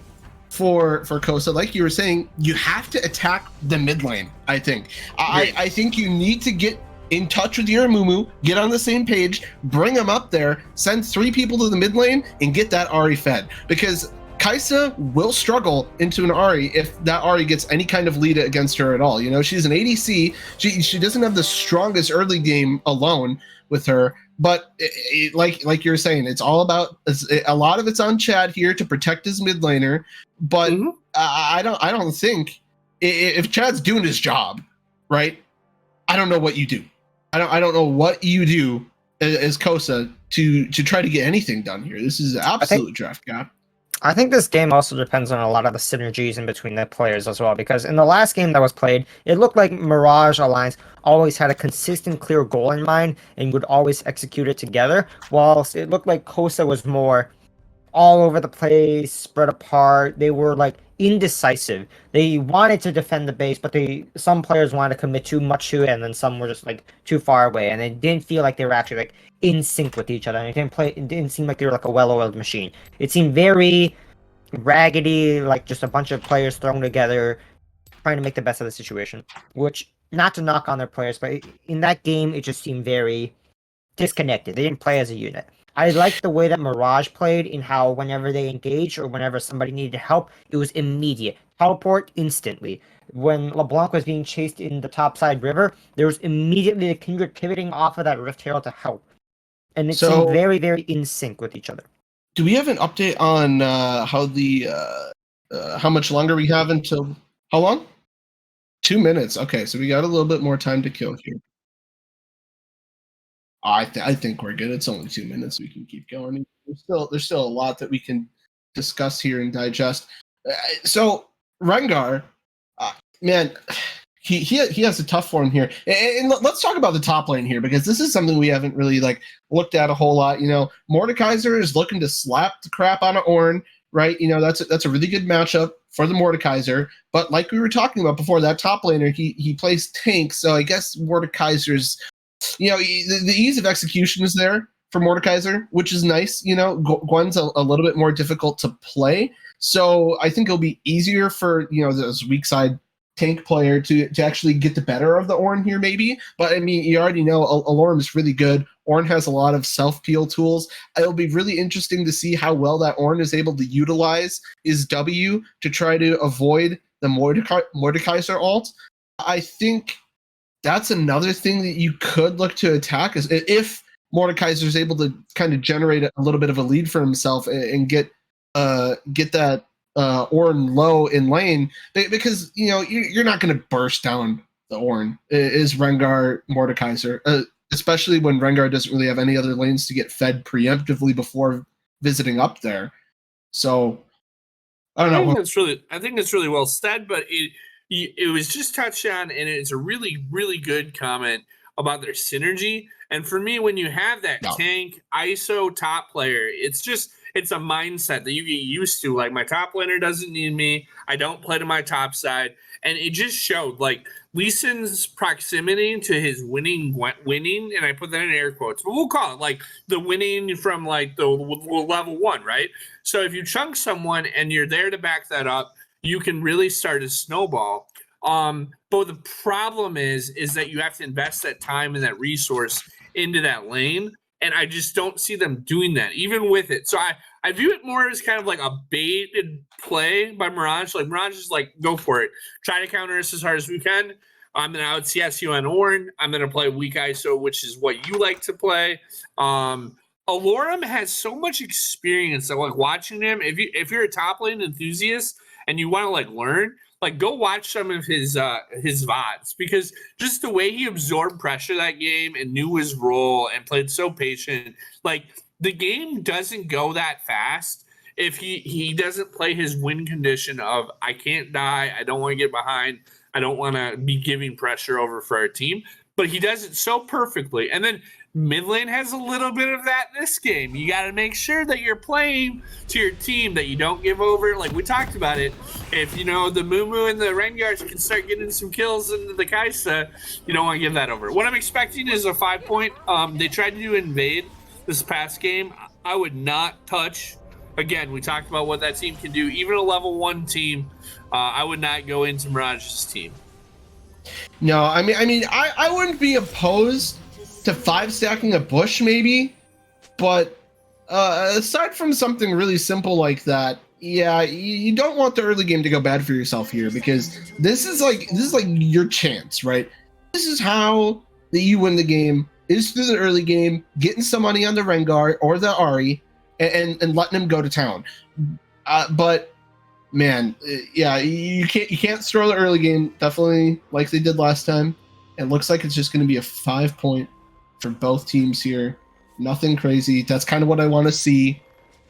for Cosa, like you were saying, you have to attack the mid lane. I think. I think you need to get in touch with your Mumu, get on the same page, bring them up there, send 3 people to the mid lane, and get that Ahri fed, because Kaisa will struggle into an Ahri if that Ahri gets any kind of lead against her at all. You know, she's an ADC. She doesn't have the strongest early game alone with her, but like you were saying, it's all about a lot of it's on Chad here to protect his mid laner. But I don't think if Chad's doing his job right, I don't know what you do. I don't know what you do as Cosa to try to get anything done here. This is an absolute draft gap. I think this game also depends on a lot of the synergies in between the players as well, because in the last game that was played, it looked like Mirage Alliance always had a consistent, clear goal in mind and would always execute it together, whilst it looked like Cosa was more all over the place, spread apart. They were like indecisive. They wanted to defend the base, but some players wanted to commit too much to it, and then some were just like too far away, and it didn't feel like they were actually like in sync with each other. And it didn't seem like they were like a well-oiled machine. It seemed very raggedy, like just a bunch of players thrown together, trying to make the best of the situation. Which, not to knock on their players, but in that game, it just seemed very disconnected. They didn't play as a unit. I liked the way that Mirage played, in how whenever they engaged or whenever somebody needed help, it was immediate. Teleport instantly. When LeBlanc was being chased in the topside river, there was immediately the Kindred pivoting off of that Rift Herald to help. And it seemed very, very in sync with each other. Do we have an update on how much longer we have until... How long? 2 minutes. Okay, so we got a little bit more time to kill here. I think we're good. It's only 2 minutes. We can keep going. There's still a lot that we can discuss here and digest. So Rengar, man, he has a tough one here. And let's talk about the top lane here, because this is something we haven't really like looked at a whole lot. You know, Mordekaiser is looking to slap the crap out of Ornn, right? You know, that's a really good matchup for the Mordekaiser. But like we were talking about before, that top laner, he plays tank, so I guess Mordekaiser's, you know, the ease of execution is there for Mordekaiser, which is nice. You know, Gwen's a little bit more difficult to play, so I think it'll be easier for, you know, this weak side tank player to actually get the better of the Ornn here, maybe. But I mean, you already know Alorm is really good. Ornn has a lot of self-peel tools. It'll be really interesting to see how well that Ornn is able to utilize his W to try to avoid the Mordekaiser ult. I think that's another thing that you could look to attack, is if Mordekaiser is able to kind of generate a little bit of a lead for himself and get that Ornn low in lane, because you know you're not going to burst down the Ornn is Rengar Mordekaiser, especially when Rengar doesn't really have any other lanes to get fed preemptively before visiting up there. So I don't know. I think it's really well said, but it was just touched on, and it's a really, really good comment about their synergy. And for me, when you have that tank ISO top player, it's a mindset that you get used to. Like, my top laner doesn't need me. I don't play to my top side. And it just showed, like, Lee Sin's proximity to his winning, and I put that in air quotes, but we'll call it like the winning from like the level 1, right? So if you chunk someone and you're there to back that up, you can really start a snowball. But the problem is that you have to invest that time and that resource into that lane. And I just don't see them doing that, even with it. So I view it more as kind of like a baited play by Mirage. Like, Mirage is like, go for it. Try to counter us as hard as we can. I'm going to out CS you on Ornn. I'm going to play weak ISO, which is what you like to play. Alorum has so much experience that, like, watching him, if you're a top lane enthusiast and you want to, like, learn, like, go watch some of his VODs, because just the way he absorbed pressure that game and knew his role and played so patient, like, the game doesn't go that fast if he doesn't play his win condition of, I can't die, I don't want to get behind, I don't want to be giving pressure over for our team. But he does it so perfectly. And then mid lane has a little bit of that this game. You got to make sure that you're playing to your team, that you don't give over. Like we talked about it. If, you know, the Mumu and the Rengars can start getting some kills into the Kaisa, you don't want to give that over. What I'm expecting is a 5-point. They tried to do invade this past game. I would not touch. Again, we talked about what that team can do. Even a level 1 team, I would not go into Mirage's team. No, I mean, I wouldn't be opposed to 5-stacking a bush, maybe, but aside from something really simple like that, yeah, you don't want the early game to go bad for yourself here, because this is like your chance, right? This is how that you win the game, is through the early game, getting some money on the Rengar or the Ahri, and letting him go to town. But man, yeah, you can't throw the early game, definitely, like they did last time. It looks like it's just going to be a 5-point for both teams here. Nothing crazy. That's kind of what I want to see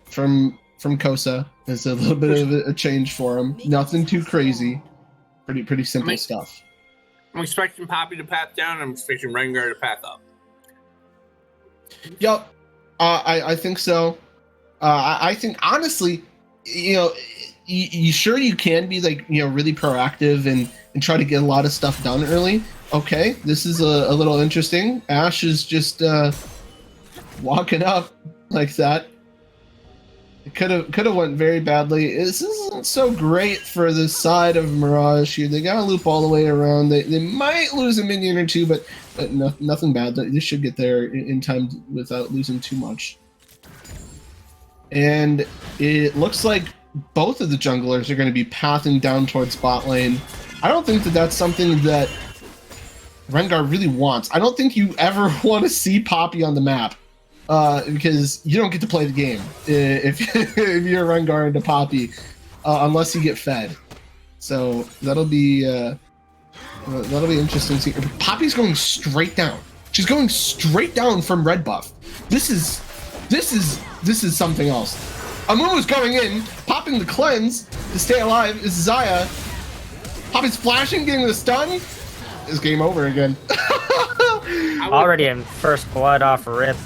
from Cosa. It's a little bit of a change for him. Nothing too crazy. Pretty simple stuff. I'm expecting Poppy to path down. I'm expecting Rengar to path up. Yep, I think so. I think, honestly, you know, you sure you can be, like, you know, really proactive and try to get a lot of stuff done early. Okay, this is a little interesting. Ashe is just walking up like that. It could have went very badly. This isn't so great for the side of Mirage here. They gotta loop all the way around. They might lose a minion or two, but nothing bad. They should get there in time without losing too much. And it looks like both of the junglers are going to be pathing down towards bot lane. I don't think that that's something that Rengar really wants. I don't think you ever want to see Poppy on the map, because you don't get to play the game if you're Rengar into Poppy, unless you get fed. So that'll be interesting to see. Poppy's going straight down. She's going straight down from red buff. This is something else. Amumu's going in, popping the cleanse to stay alive. Is Xayah. Poppy's flashing, getting the stun. Is game over again. Already in first blood off rip.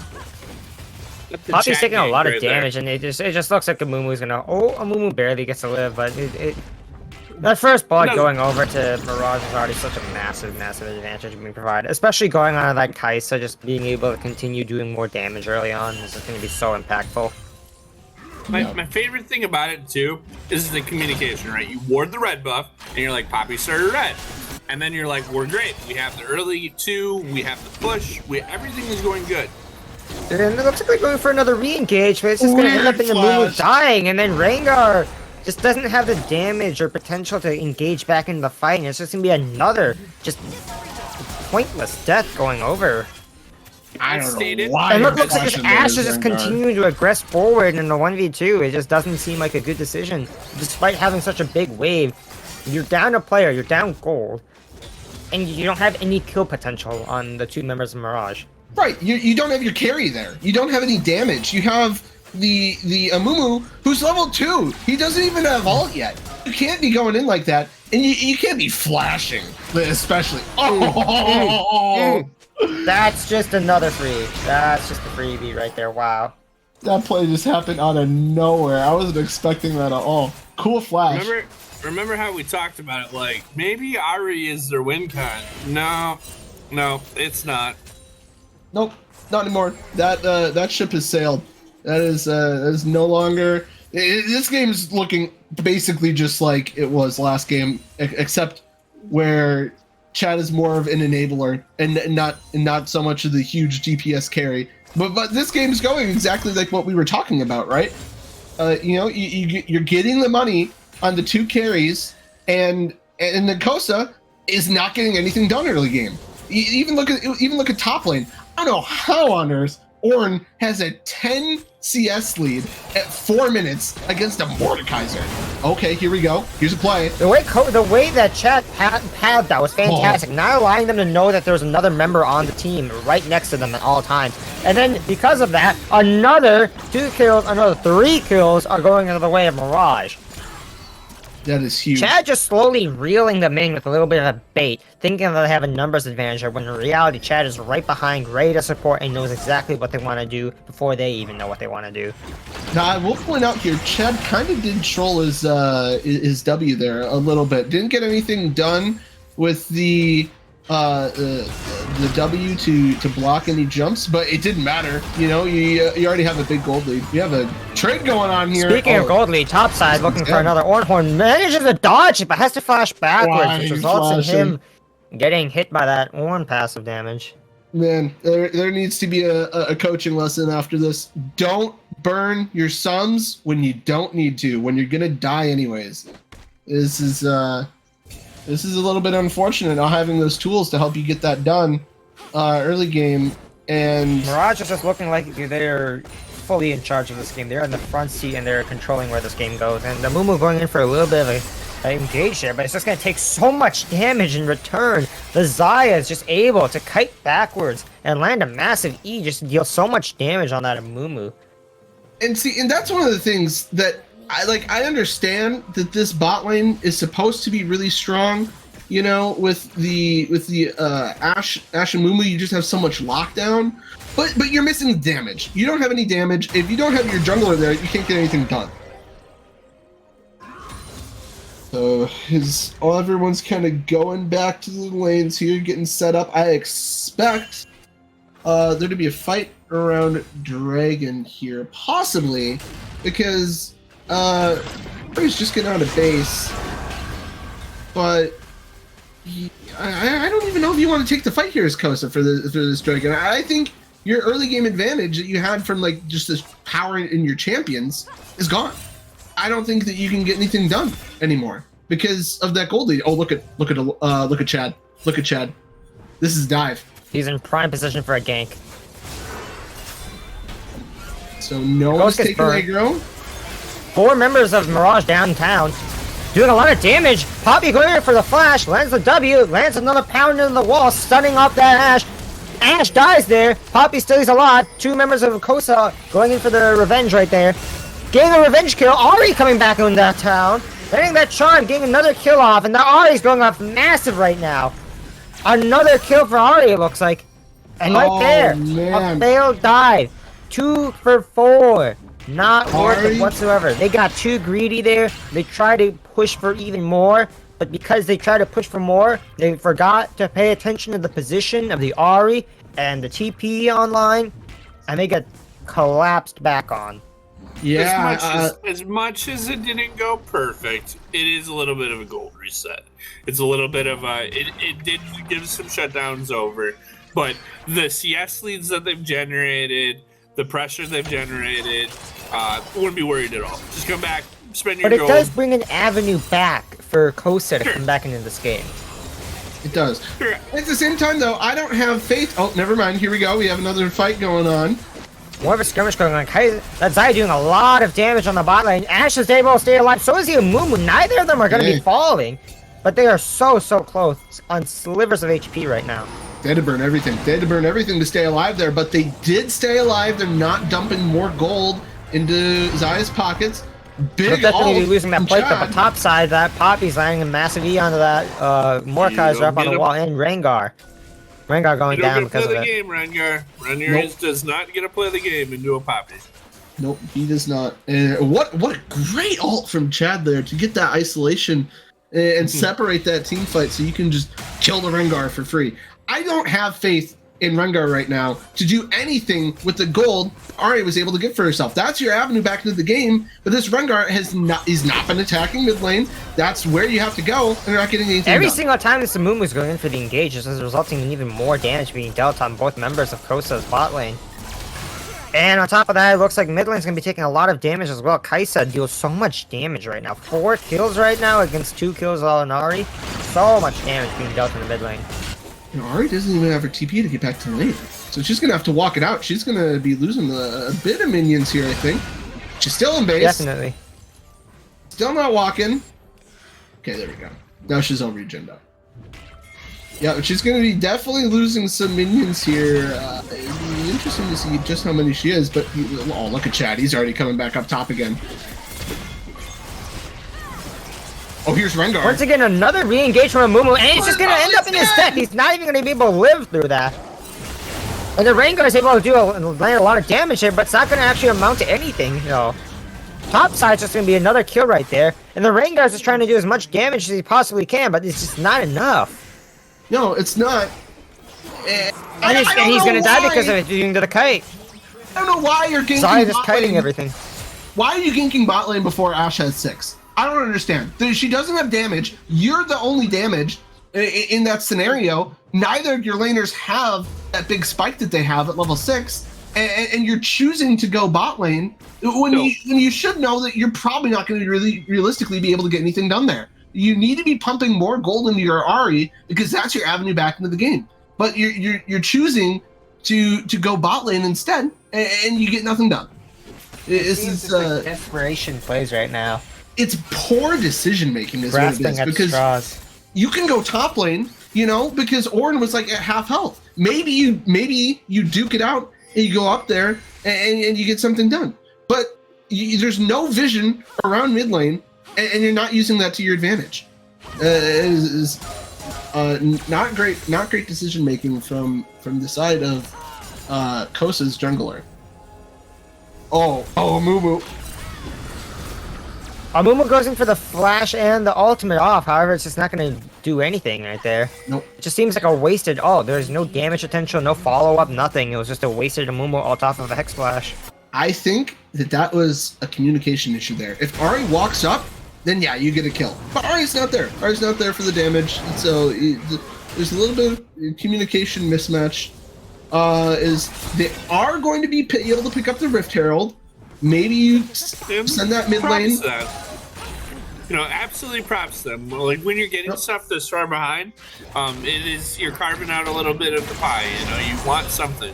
Poppy's taking a lot of damage, and it just looks like Amumu's gonna. Oh, Amumu barely gets to live, but that first blood going over to Mirage is already such a massive advantage being provided, especially going on that Kaisa, just being able to continue doing more damage early on is going to be so impactful. My favorite thing about it, too, is the communication, right? You ward the red buff, and you're like, Poppy started red. And then you're like, we're great. We have the early 2, we have the push, everything is going good. And it looks like we're going for another re-engage, but it's just going to end up in the Mumu dying, and then Rengar just doesn't have the damage or potential to engage back into the fight, and it's just going to be another just pointless death going over. I don't know why. And it looks like this Ashe is just continuing to aggress forward in the 1v2. It just doesn't seem like a good decision, despite having such a big wave. You're down a player, you're down gold, and you don't have any kill potential on the 2 members of Mirage. Right, you don't have your carry there. You don't have any damage. You have the Amumu, who's level 2. He doesn't even have ult yet. You can't be going in like that, and you can't be flashing, especially. Oh! That's just another free. That's just a freebie right there. Wow. That play just happened out of nowhere. I wasn't expecting that at all. Cool flash. Remember how we talked about it? Like, maybe Ari is their win con. No, it's not. Nope, not anymore. That ship has sailed. That is no longer. This game's looking basically just like it was last game, except where Chad is more of an enabler and not so much of the huge DPS carry. But this game's going exactly like what we were talking about, right? You're getting the money on the 2 carries, and the Cosa is not getting anything done early game. Even look at top lane. I don't know how on earth Ornn has a 10 CS lead at 4 minutes against a Mordekaiser. Okay, here we go. Here's a play. The way that Chad had that was fantastic. Not allowing them to know that there was another member on the team right next to them at all times. And then because of that, another 2 kills, another 3 kills are going into the way of Mirage. That is huge. Chad just slowly reeling them in with a little bit of a bait, thinking that they have a numbers advantage, when in reality Chad is right behind, ready to support, and knows exactly what they want to do before they even know what they want to do. Now, I will point out here, Chad kind of did troll his W there a little bit. Didn't get anything done with the W to block any jumps, but it didn't matter. You know, you already have a big gold lead. You have a trade going on here. Speaking of gold lead, top side looking for another Ornhorn, manages to dodge it, but has to flash backwards, which results in him getting hit by that Ornn passive damage. Man, there needs to be a coaching lesson after this. Don't burn your sums when you don't need to, when you're gonna die anyways. This is a little bit unfortunate, not having those tools to help you get that done early game. And Mirage is just looking like they're fully in charge of this game. They're in the front seat and they're controlling where this game goes. And the Mumu going in for a little bit of a engage there, but it's just going to take so much damage in return. The Xayah is just able to kite backwards and land a massive E just to deal so much damage on that Mumu. And that's one of the things that I understand that this bot lane is supposed to be really strong, you know, with the Ashe and Mumu. You just have so much lockdown, but you're missing the damage. You don't have any damage. If you don't have your jungler there, you can't get anything done. So everyone's kind of going back to the lanes here, getting set up. I expect there to be a fight around Dragon here, possibly because he's just getting out of base, but I don't even know if you want to take the fight here as Cosa for this Dragon. I think your early game advantage that you had from like just this power in your champions is gone. I don't think that you can get anything done anymore because of that gold lead. Oh, look at Chad. Look at Chad. This is dive. He's in prime position for a gank. So no one's taking aggro. 4 members of Mirage downtown, doing a lot of damage. Poppy going in for the flash, lands the W, lands another pound into the wall, stunning off that Ashe. Ashe dies there. Poppy still is alive. 2 members of Cosa going in for the revenge right there. Getting a revenge kill. Ari coming back into that town. Getting that charm, getting another kill off, and the Ari's going off massive right now. Another kill for Ari, it looks like. And right there, a failed dive. 2 for 4. Not worth it whatsoever. They got too greedy there. They tried to push for even more, but because they tried to push for more, they forgot to pay attention to the position of the Ari and the TP online, and they got collapsed back on. Yeah. As much as it didn't go perfect, it is a little bit of a gold reset. It's a little bit of a. It did give some shutdowns over, but the CS leads that they've generated, the pressure they've generated, wouldn't be worried at all. Just come back, spend your gold. But it does bring an avenue back for Cosa to come back into this game. It does. At the same time, though, I don't have faith. Oh, never mind. Here we go. We have another fight going on. More of a skirmish going on. That Xayah doing a lot of damage on the bot lane. Ashe is able to stay alive. So is the Mumu. Neither of them are going to be falling, but they are so close on slivers of HP right now. They had to burn everything. They had to burn everything to stay alive there, but they did stay alive. They're not dumping more gold into Xayah's pockets. Big They're definitely losing that plate, but the top side, that Poppy's landing a massive E onto that Mordekaiser up on the wall, and Rengar. Rengar going You don't down get to because play of the it. game, Rengar. Rengar Nope. does not get to play the game and do a poppy. Nope, he does not. And what a great ult from Chad there to get that isolation and separate that team fight so you can just kill the Rengar for free. I don't have faith in Rengar right now to do anything with the gold Ari was able to get for herself. That's your avenue back into the game, but this Rengar is not been attacking mid lane. That's where you have to go, and you're not getting anything Every done. single time this Amumu is going in for the engage, this is resulting in even more damage being dealt on both members of Cosa's bot lane. And on top of that, it looks like mid lane's going to be taking a lot of damage as well. Kaisa deals so much damage right now. 4 kills right now against 2 kills on Ari. So much damage being dealt in the mid lane. You know, Ari doesn't even have her TP to get back to lane, so she's gonna have to walk it out. She's gonna be losing a bit of minions here, I think. She's still in base. Definitely. Still not walking. Okay, there we go. Now she's all regened up. Yeah, but she's going to be definitely losing some minions here. It'd be interesting to see just how many she is, but oh, look at Chad. He's already coming back up top again. Oh, here's Rengar. Once again, another re-engage from Amumu, and he's just going to end up in his death. He's not even going to be able to live through that. And the Rengar is able to land a lot of damage here, but it's not going to actually amount to anything, you know. Top side's just going to be another kill right there. And the Rengar is just trying to do as much damage as he possibly can, but it's just not enough. No, it's not. And he's going to die because of it due to the kite. I don't know why you're ganking Sorry, just bot kiting lane. everything. Why are you ganking bot lane before Ashe has 6? I don't understand. She doesn't have damage. You're the only damage in that scenario. Neither of your laners have that big spike that they have at level 6, and you're choosing to go bot lane when you should know that you're probably not going to really realistically be able to get anything done there. You need to be pumping more gold into your Ari because that's your avenue back into the game. But you're choosing to go bot lane instead, and you get nothing done. This is like desperation plays right now. It's poor decision making is what it Grasping is, at because straws. you can go top lane, you know, because Ornn was like at half health. Maybe you duke it out and you go up there and you get something done. But there's no vision around mid lane, and you're not using that to your advantage. It is not great decision making from the side of Kosa's jungler. Oh, Amumu. Amumu goes in for the flash and the ultimate off, however, it's just not going to do anything right there. Nope. It just seems like a wasted there's no damage potential, no follow-up, nothing. It was just a wasted Amumu ult off of a Hex Splash. I think that was a communication issue there. If Ari walks up, then yeah, you get a kill. But Ari's not there. Ari's not there for the damage, and so there's a little bit of communication mismatch. They are going to be able to pick up the Rift Herald. Maybe you send that mid lane. You know, absolutely props them. Like when you're getting stuff this far behind, you're carving out a little bit of the pie. You know, you want something.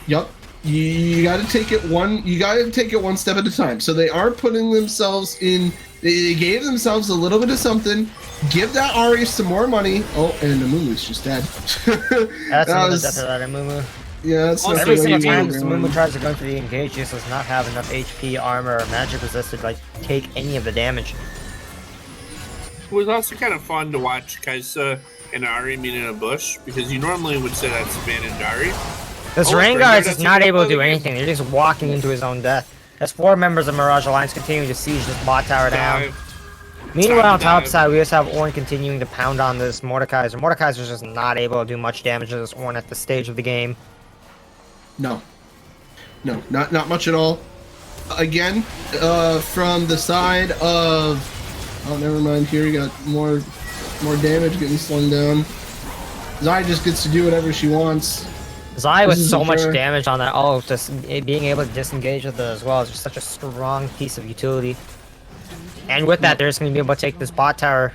Yep. You got to take it one step at a time. So they are putting themselves in. They gave themselves a little bit of something. Give that Ari some more money. Oh, and Amumu's just dead. That's another death of that Amumu. Yeah, that's not Every the way single you time want it, Amumu man. tries to go for the engage, he just does not have enough HP, armor, or magic resist to like take any of the damage. It was also kind of fun to watch Kaisa and Ari meet in a bush, because you normally would say that's abandoned Ari. This Rengar is just not able to do anything. They're just walking into his own death. As 4 members of Mirage Alliance continue to siege this bot tower down. Meanwhile, on top side, we just have Ornn continuing to pound on this Mordekaiser. Mordekaiser's just not able to do much damage to this Ornn at this stage of the game. No, not much at all. Again, from the side of, oh, never mind. Here we got more damage getting slung down. Zai just gets to do whatever she wants. Zai with This is so for much sure. damage on that, just being able to disengage with it as well is just such a strong piece of utility. And with that, they're just going to be able to take this bot tower.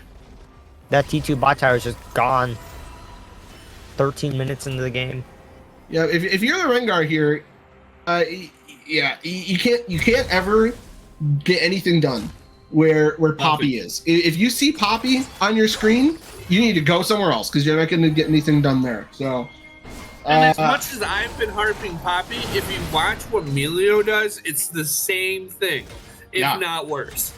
That T2 bot tower is just gone. 13 minutes into the game. Yeah, if you're the Rengar here, yeah, you can't ever get anything done where Poppy is. If you see Poppy on your screen, you need to go somewhere else because you're not going to get anything done there. So. And as much as I've been harping Poppy, if you watch what Melio does, it's the same thing, if not worse.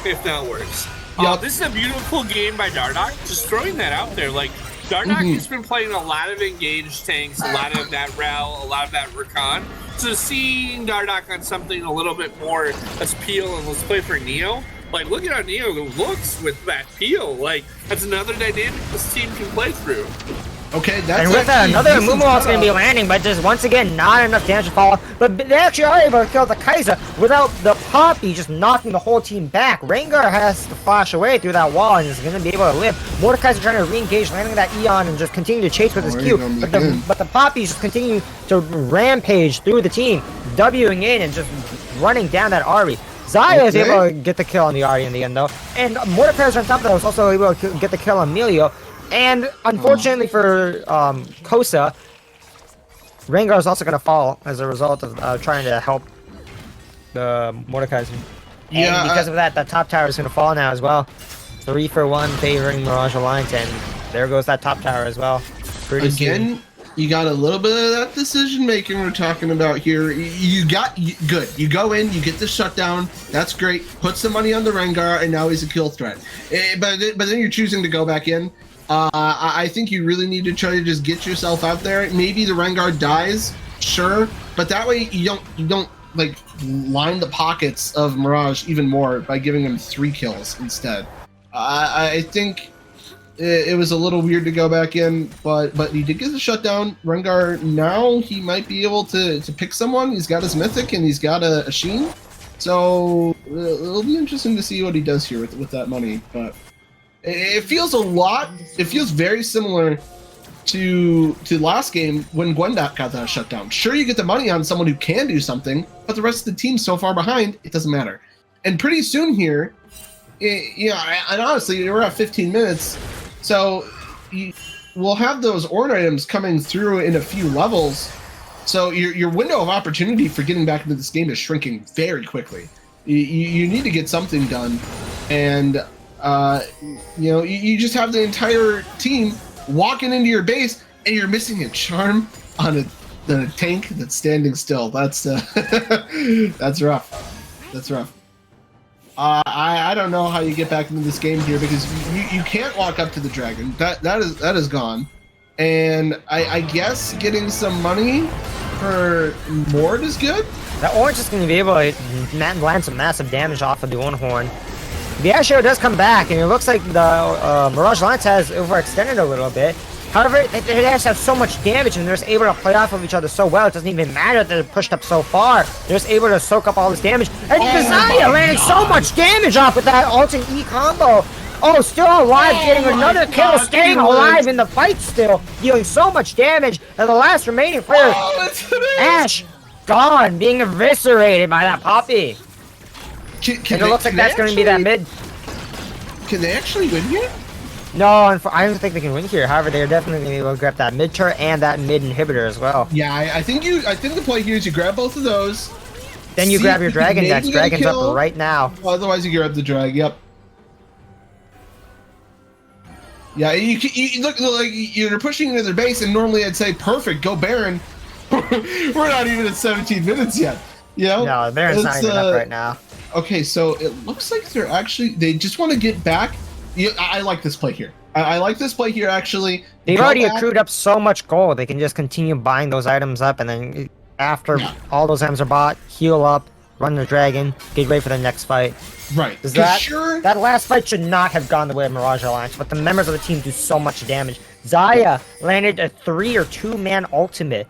If not worse. Yep. This is a beautiful game by Dardoch. Just throwing that out there, like Dardoch has been playing a lot of engaged tanks, a lot of that Rel, a lot of that Recon. So seeing Dardoch on something a little bit more, let's peel and let's play for Neo. Like, look at how Neo looks with that peel. Like, that's another dynamic this team can play through. Okay, that's and with that, another Moonwall's going to be landing, but just once again, not enough damage to fall off. But they actually are able to kill the Kaiser without the Poppy just knocking the whole team back. Rengar has to flash away through that wall and is going to be able to live. Mordekaiser trying to re-engage, landing that Eon and just continue to chase with his Q. But the Poppy's just continue to rampage through the team, Wing in and just running down that Ahri. Zaya is able to get the kill on the Ahri in the end, though. And Mordekaiser on top of that was also able to get the kill on Melio. And unfortunately for Cosa, Rengar is also going to fall as a result of trying to help the Mordekaiser. And because of that, the top tower is going to fall now as well. 3 for 1 favoring Mirage Alliance, and there goes that top tower as well. Pretty soon. You got a little bit of that decision making we're talking about here. Good. You go in, you get the shutdown. That's great. Put some money on the Rengar, and now he's a kill threat. But then you're choosing to go back in. I think you really need to try to just get yourself out there. Maybe the Rengar dies, sure, but that way you don't like line the pockets of Mirage even more by giving him 3 kills instead. I think it was a little weird to go back in, but he did get the shutdown. Rengar now he might be able to pick someone. He's got his mythic and he's got a Sheen, so it'll be interesting to see what he does here with that money, but. It feels a lot. It feels very similar to last game when Gwendok got that shutdown. Sure, you get the money on someone who can do something, but the rest of the team's so far behind, it doesn't matter. And pretty soon here, and honestly, we're at 15 minutes, so we'll have those Ornn items coming through in a few levels. So your window of opportunity for getting back into this game is shrinking very quickly. You need to get something done, and. You just have the entire team walking into your base, and you're missing a charm on a tank that's standing still. That's that's rough. That's rough. I don't know how you get back into this game here because you can't walk up to the dragon. That is gone, and I guess getting some money for Mord is good. That Orange is going to be able to land some massive damage off of the Ornn. The Asher does come back, and it looks like the Mirage Alliance has overextended a little bit. However, they just have so much damage, and they're just able to play off of each other so well. It doesn't even matter that they're pushed up so far. They're just able to soak up all this damage. And Zaya landing so much damage off with that Alt and E combo. Oh, still alive, getting another kill, staying alive in the fight still, dealing so much damage. And the last remaining player, Ash, gone, being eviscerated by that Poppy. And it looks like that's going to be that mid. Can they actually win here? No, I don't think they can win here. However, they're definitely going to be able to grab that mid turret and that mid inhibitor as well. Yeah, I think the play here is you grab both of those. Then you grab your dragon decks. Dragon's up right now. Otherwise, you grab the drag. Yep. Yeah, you look like you're pushing into their base, and normally I'd say perfect, go Baron. We're not even at 17 minutes yet. You know? No, Baron's not even up right now. Okay, so it looks like they just want to get back. I like this play here. I like this play here, actually. They've already accrued up so much gold. They can just continue buying those items up, and then after all those items are bought, heal up, run the dragon, get ready for the next fight. Right. That last fight should not have gone the way of Mirage Alliance, but the members of the team do so much damage. Zaya landed a 3 or 2-man ultimate,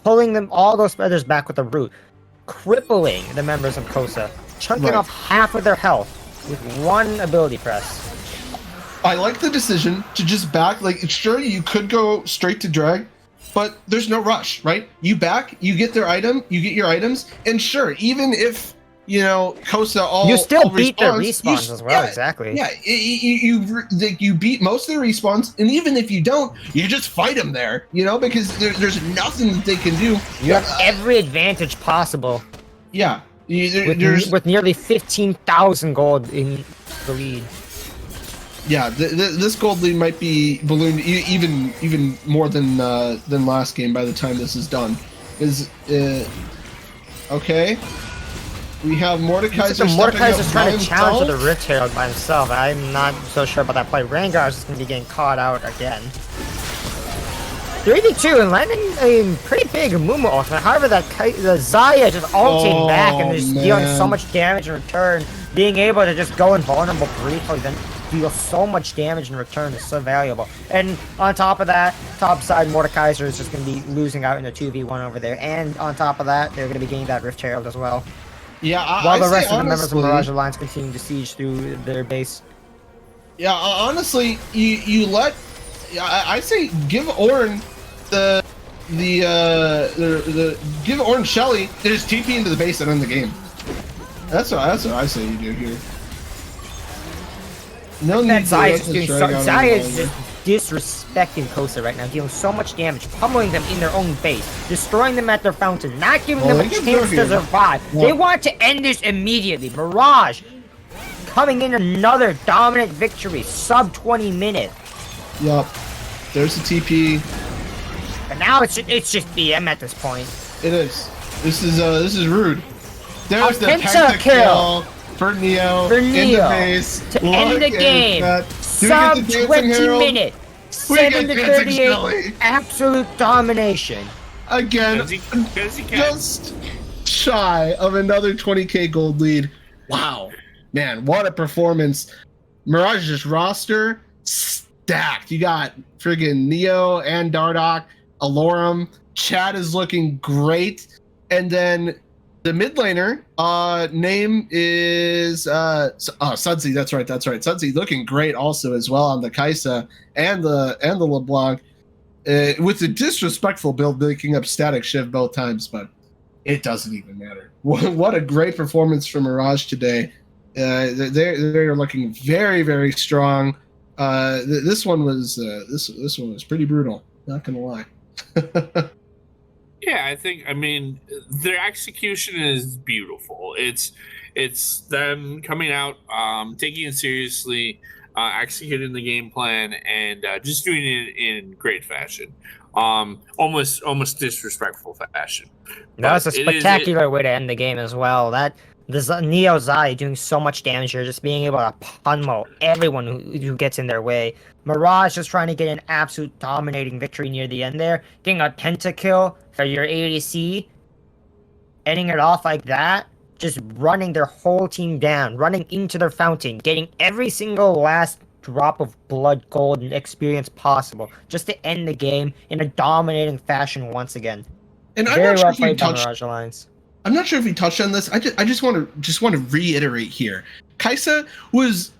pulling them all those feathers back with a root, crippling the members of Cosa, chunking off half of their health with 1 ability press. I like the decision to just back. Like, sure, you could go straight to drag, but there's no rush, right? You back, you get their item, you get your items, and sure, even if Cosa you still beat their respawns as well. Exactly. Yeah, you beat most of the respawns, and even if you don't, you just fight them there, because there's nothing that they can do. You have every advantage possible. Yeah, with nearly 15,000 gold in the lead. Yeah, this gold lead might be ballooned even more than last game by the time this is done. Okay? We have Mordekaiser. Mordekaiser's trying to challenge with the Rift Herald by himself. I'm not so sure about that play. Rengar is just going to be getting caught out again. 3v2 and landing a pretty big Mumu ultimate. However, the Xayah just ulting back and just dealing so much damage in return. Being able to just go invulnerable briefly, then deal so much damage in return is so valuable. And on top of that, top side Mordekaiser is just going to be losing out in a 2v1 over there. And on top of that, they're going to be getting that Rift Herald as well. Yeah, while the rest of the members of Mirage Alliance continue to siege through their base. Yeah, honestly, you let. I say give Ornn the give Ornn Shelly to just TP into the base and end the game. That's what I say you do here. No need Xayah is doing Xayah is just disrespecting Cosa right now, dealing so much damage, pummeling them in their own base, destroying them at their fountain, not giving them a chance to survive. They want to end this immediately. Mirage coming in another dominant victory, sub 20 minutes. Yup. There's the TP. And now it's just BM at this point. It is. This is rude. There's the pentakill for Neo in the base to end the game. Sub 20 minutes. 7 to 38. Absolute domination. Again, just shy of another 20k gold lead. Wow. Man, what a performance. Mirage's roster stacked. You got friggin' Neo and Dardoch, Alorum. Chad is looking great. And then the mid laner name is Sudsy. That's right. Sudsy looking great also as well on the Kaisa and the LeBlanc with the disrespectful build making up Static Shiv both times, but it doesn't even matter. What a great performance from Mirage today. They're looking very, very strong. This one was pretty brutal. Not gonna lie. Yeah, I mean, their execution is beautiful. It's them coming out, taking it seriously, executing the game plan, and just doing it in great fashion. Almost disrespectful fashion. That's a spectacular way to end the game as well. The Neo Xayah doing so much damage here, just being able to pummel everyone who gets in their way. Mirage just trying to get an absolute dominating victory near the end there, getting a pentakill for your ADC, ending it off like that, just running their whole team down, running into their fountain, getting every single last drop of blood, gold, and experience possible, just to end the game in a dominating fashion once again. And very well played by Mirage Alliance. I'm not sure if we touched on this. I just want to reiterate here. Xayah was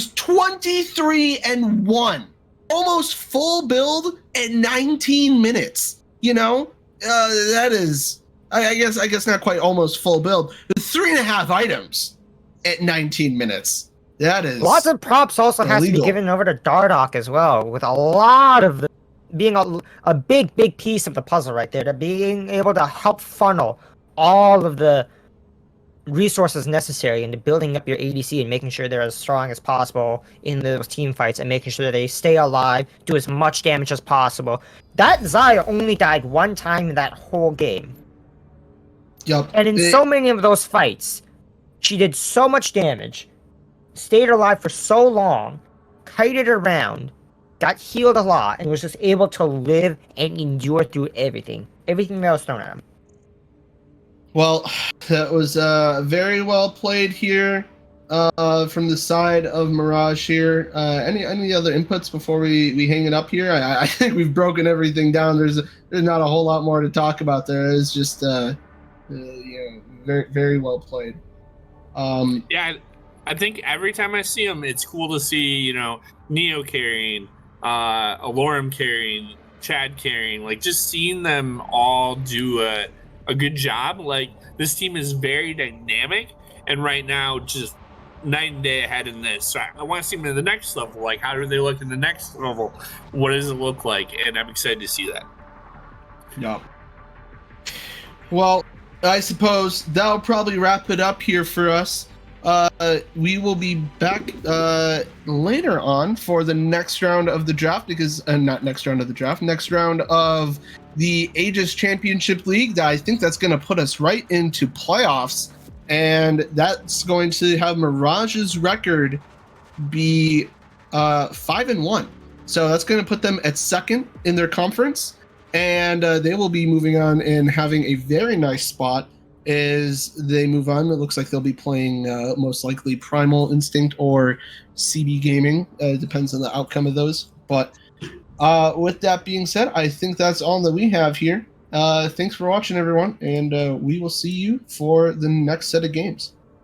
23-1, almost full build at 19 minutes. You know, that is, I guess not quite almost full build. But 3.5 items at 19 minutes. That is lots of props. Also has to be given over to Dardoch as well, with a lot of the being a big piece of the puzzle right there, to being able to help funnel all of the resources necessary into building up your ADC and making sure they're as strong as possible in those team fights and making sure that they stay alive, do as much damage as possible. That Xayah only died one time in that whole game. Yep. And in so many of those fights, she did so much damage, stayed alive for so long, kited around, got healed a lot, and was just able to live and endure through everything that was thrown at him. Well, that was very well played here from the side of Mirage here. Any other inputs before we hang it up here? I think we've broken everything down. There's not a whole lot more to talk about there. It's just very, very well played. Yeah, I think every time I see them, it's cool to see, Neo carrying, Alorum carrying, Chad carrying, like just seeing them all do a good job. Like, this team is very dynamic, and right now just night and day ahead in this. So I want to see them in the next level. Like, how do they look in the next level? What does it look like? And I'm excited to see that. Yeah. Well, I suppose that'll probably wrap it up here for us. We will be back later on for the next round of the draft, because next round of the Aegis Championship League. I think that's going to put us right into playoffs, and that's going to have Mirage's record be 5-1. So that's going to put them at second in their conference, and they will be moving on and having a very nice spot as they move on. It looks like they'll be playing most likely Primal Instinct or CB Gaming. Depends on the outcome of those. But with that being said, I think that's all that we have here. Thanks for watching, everyone, and we will see you for the next set of games.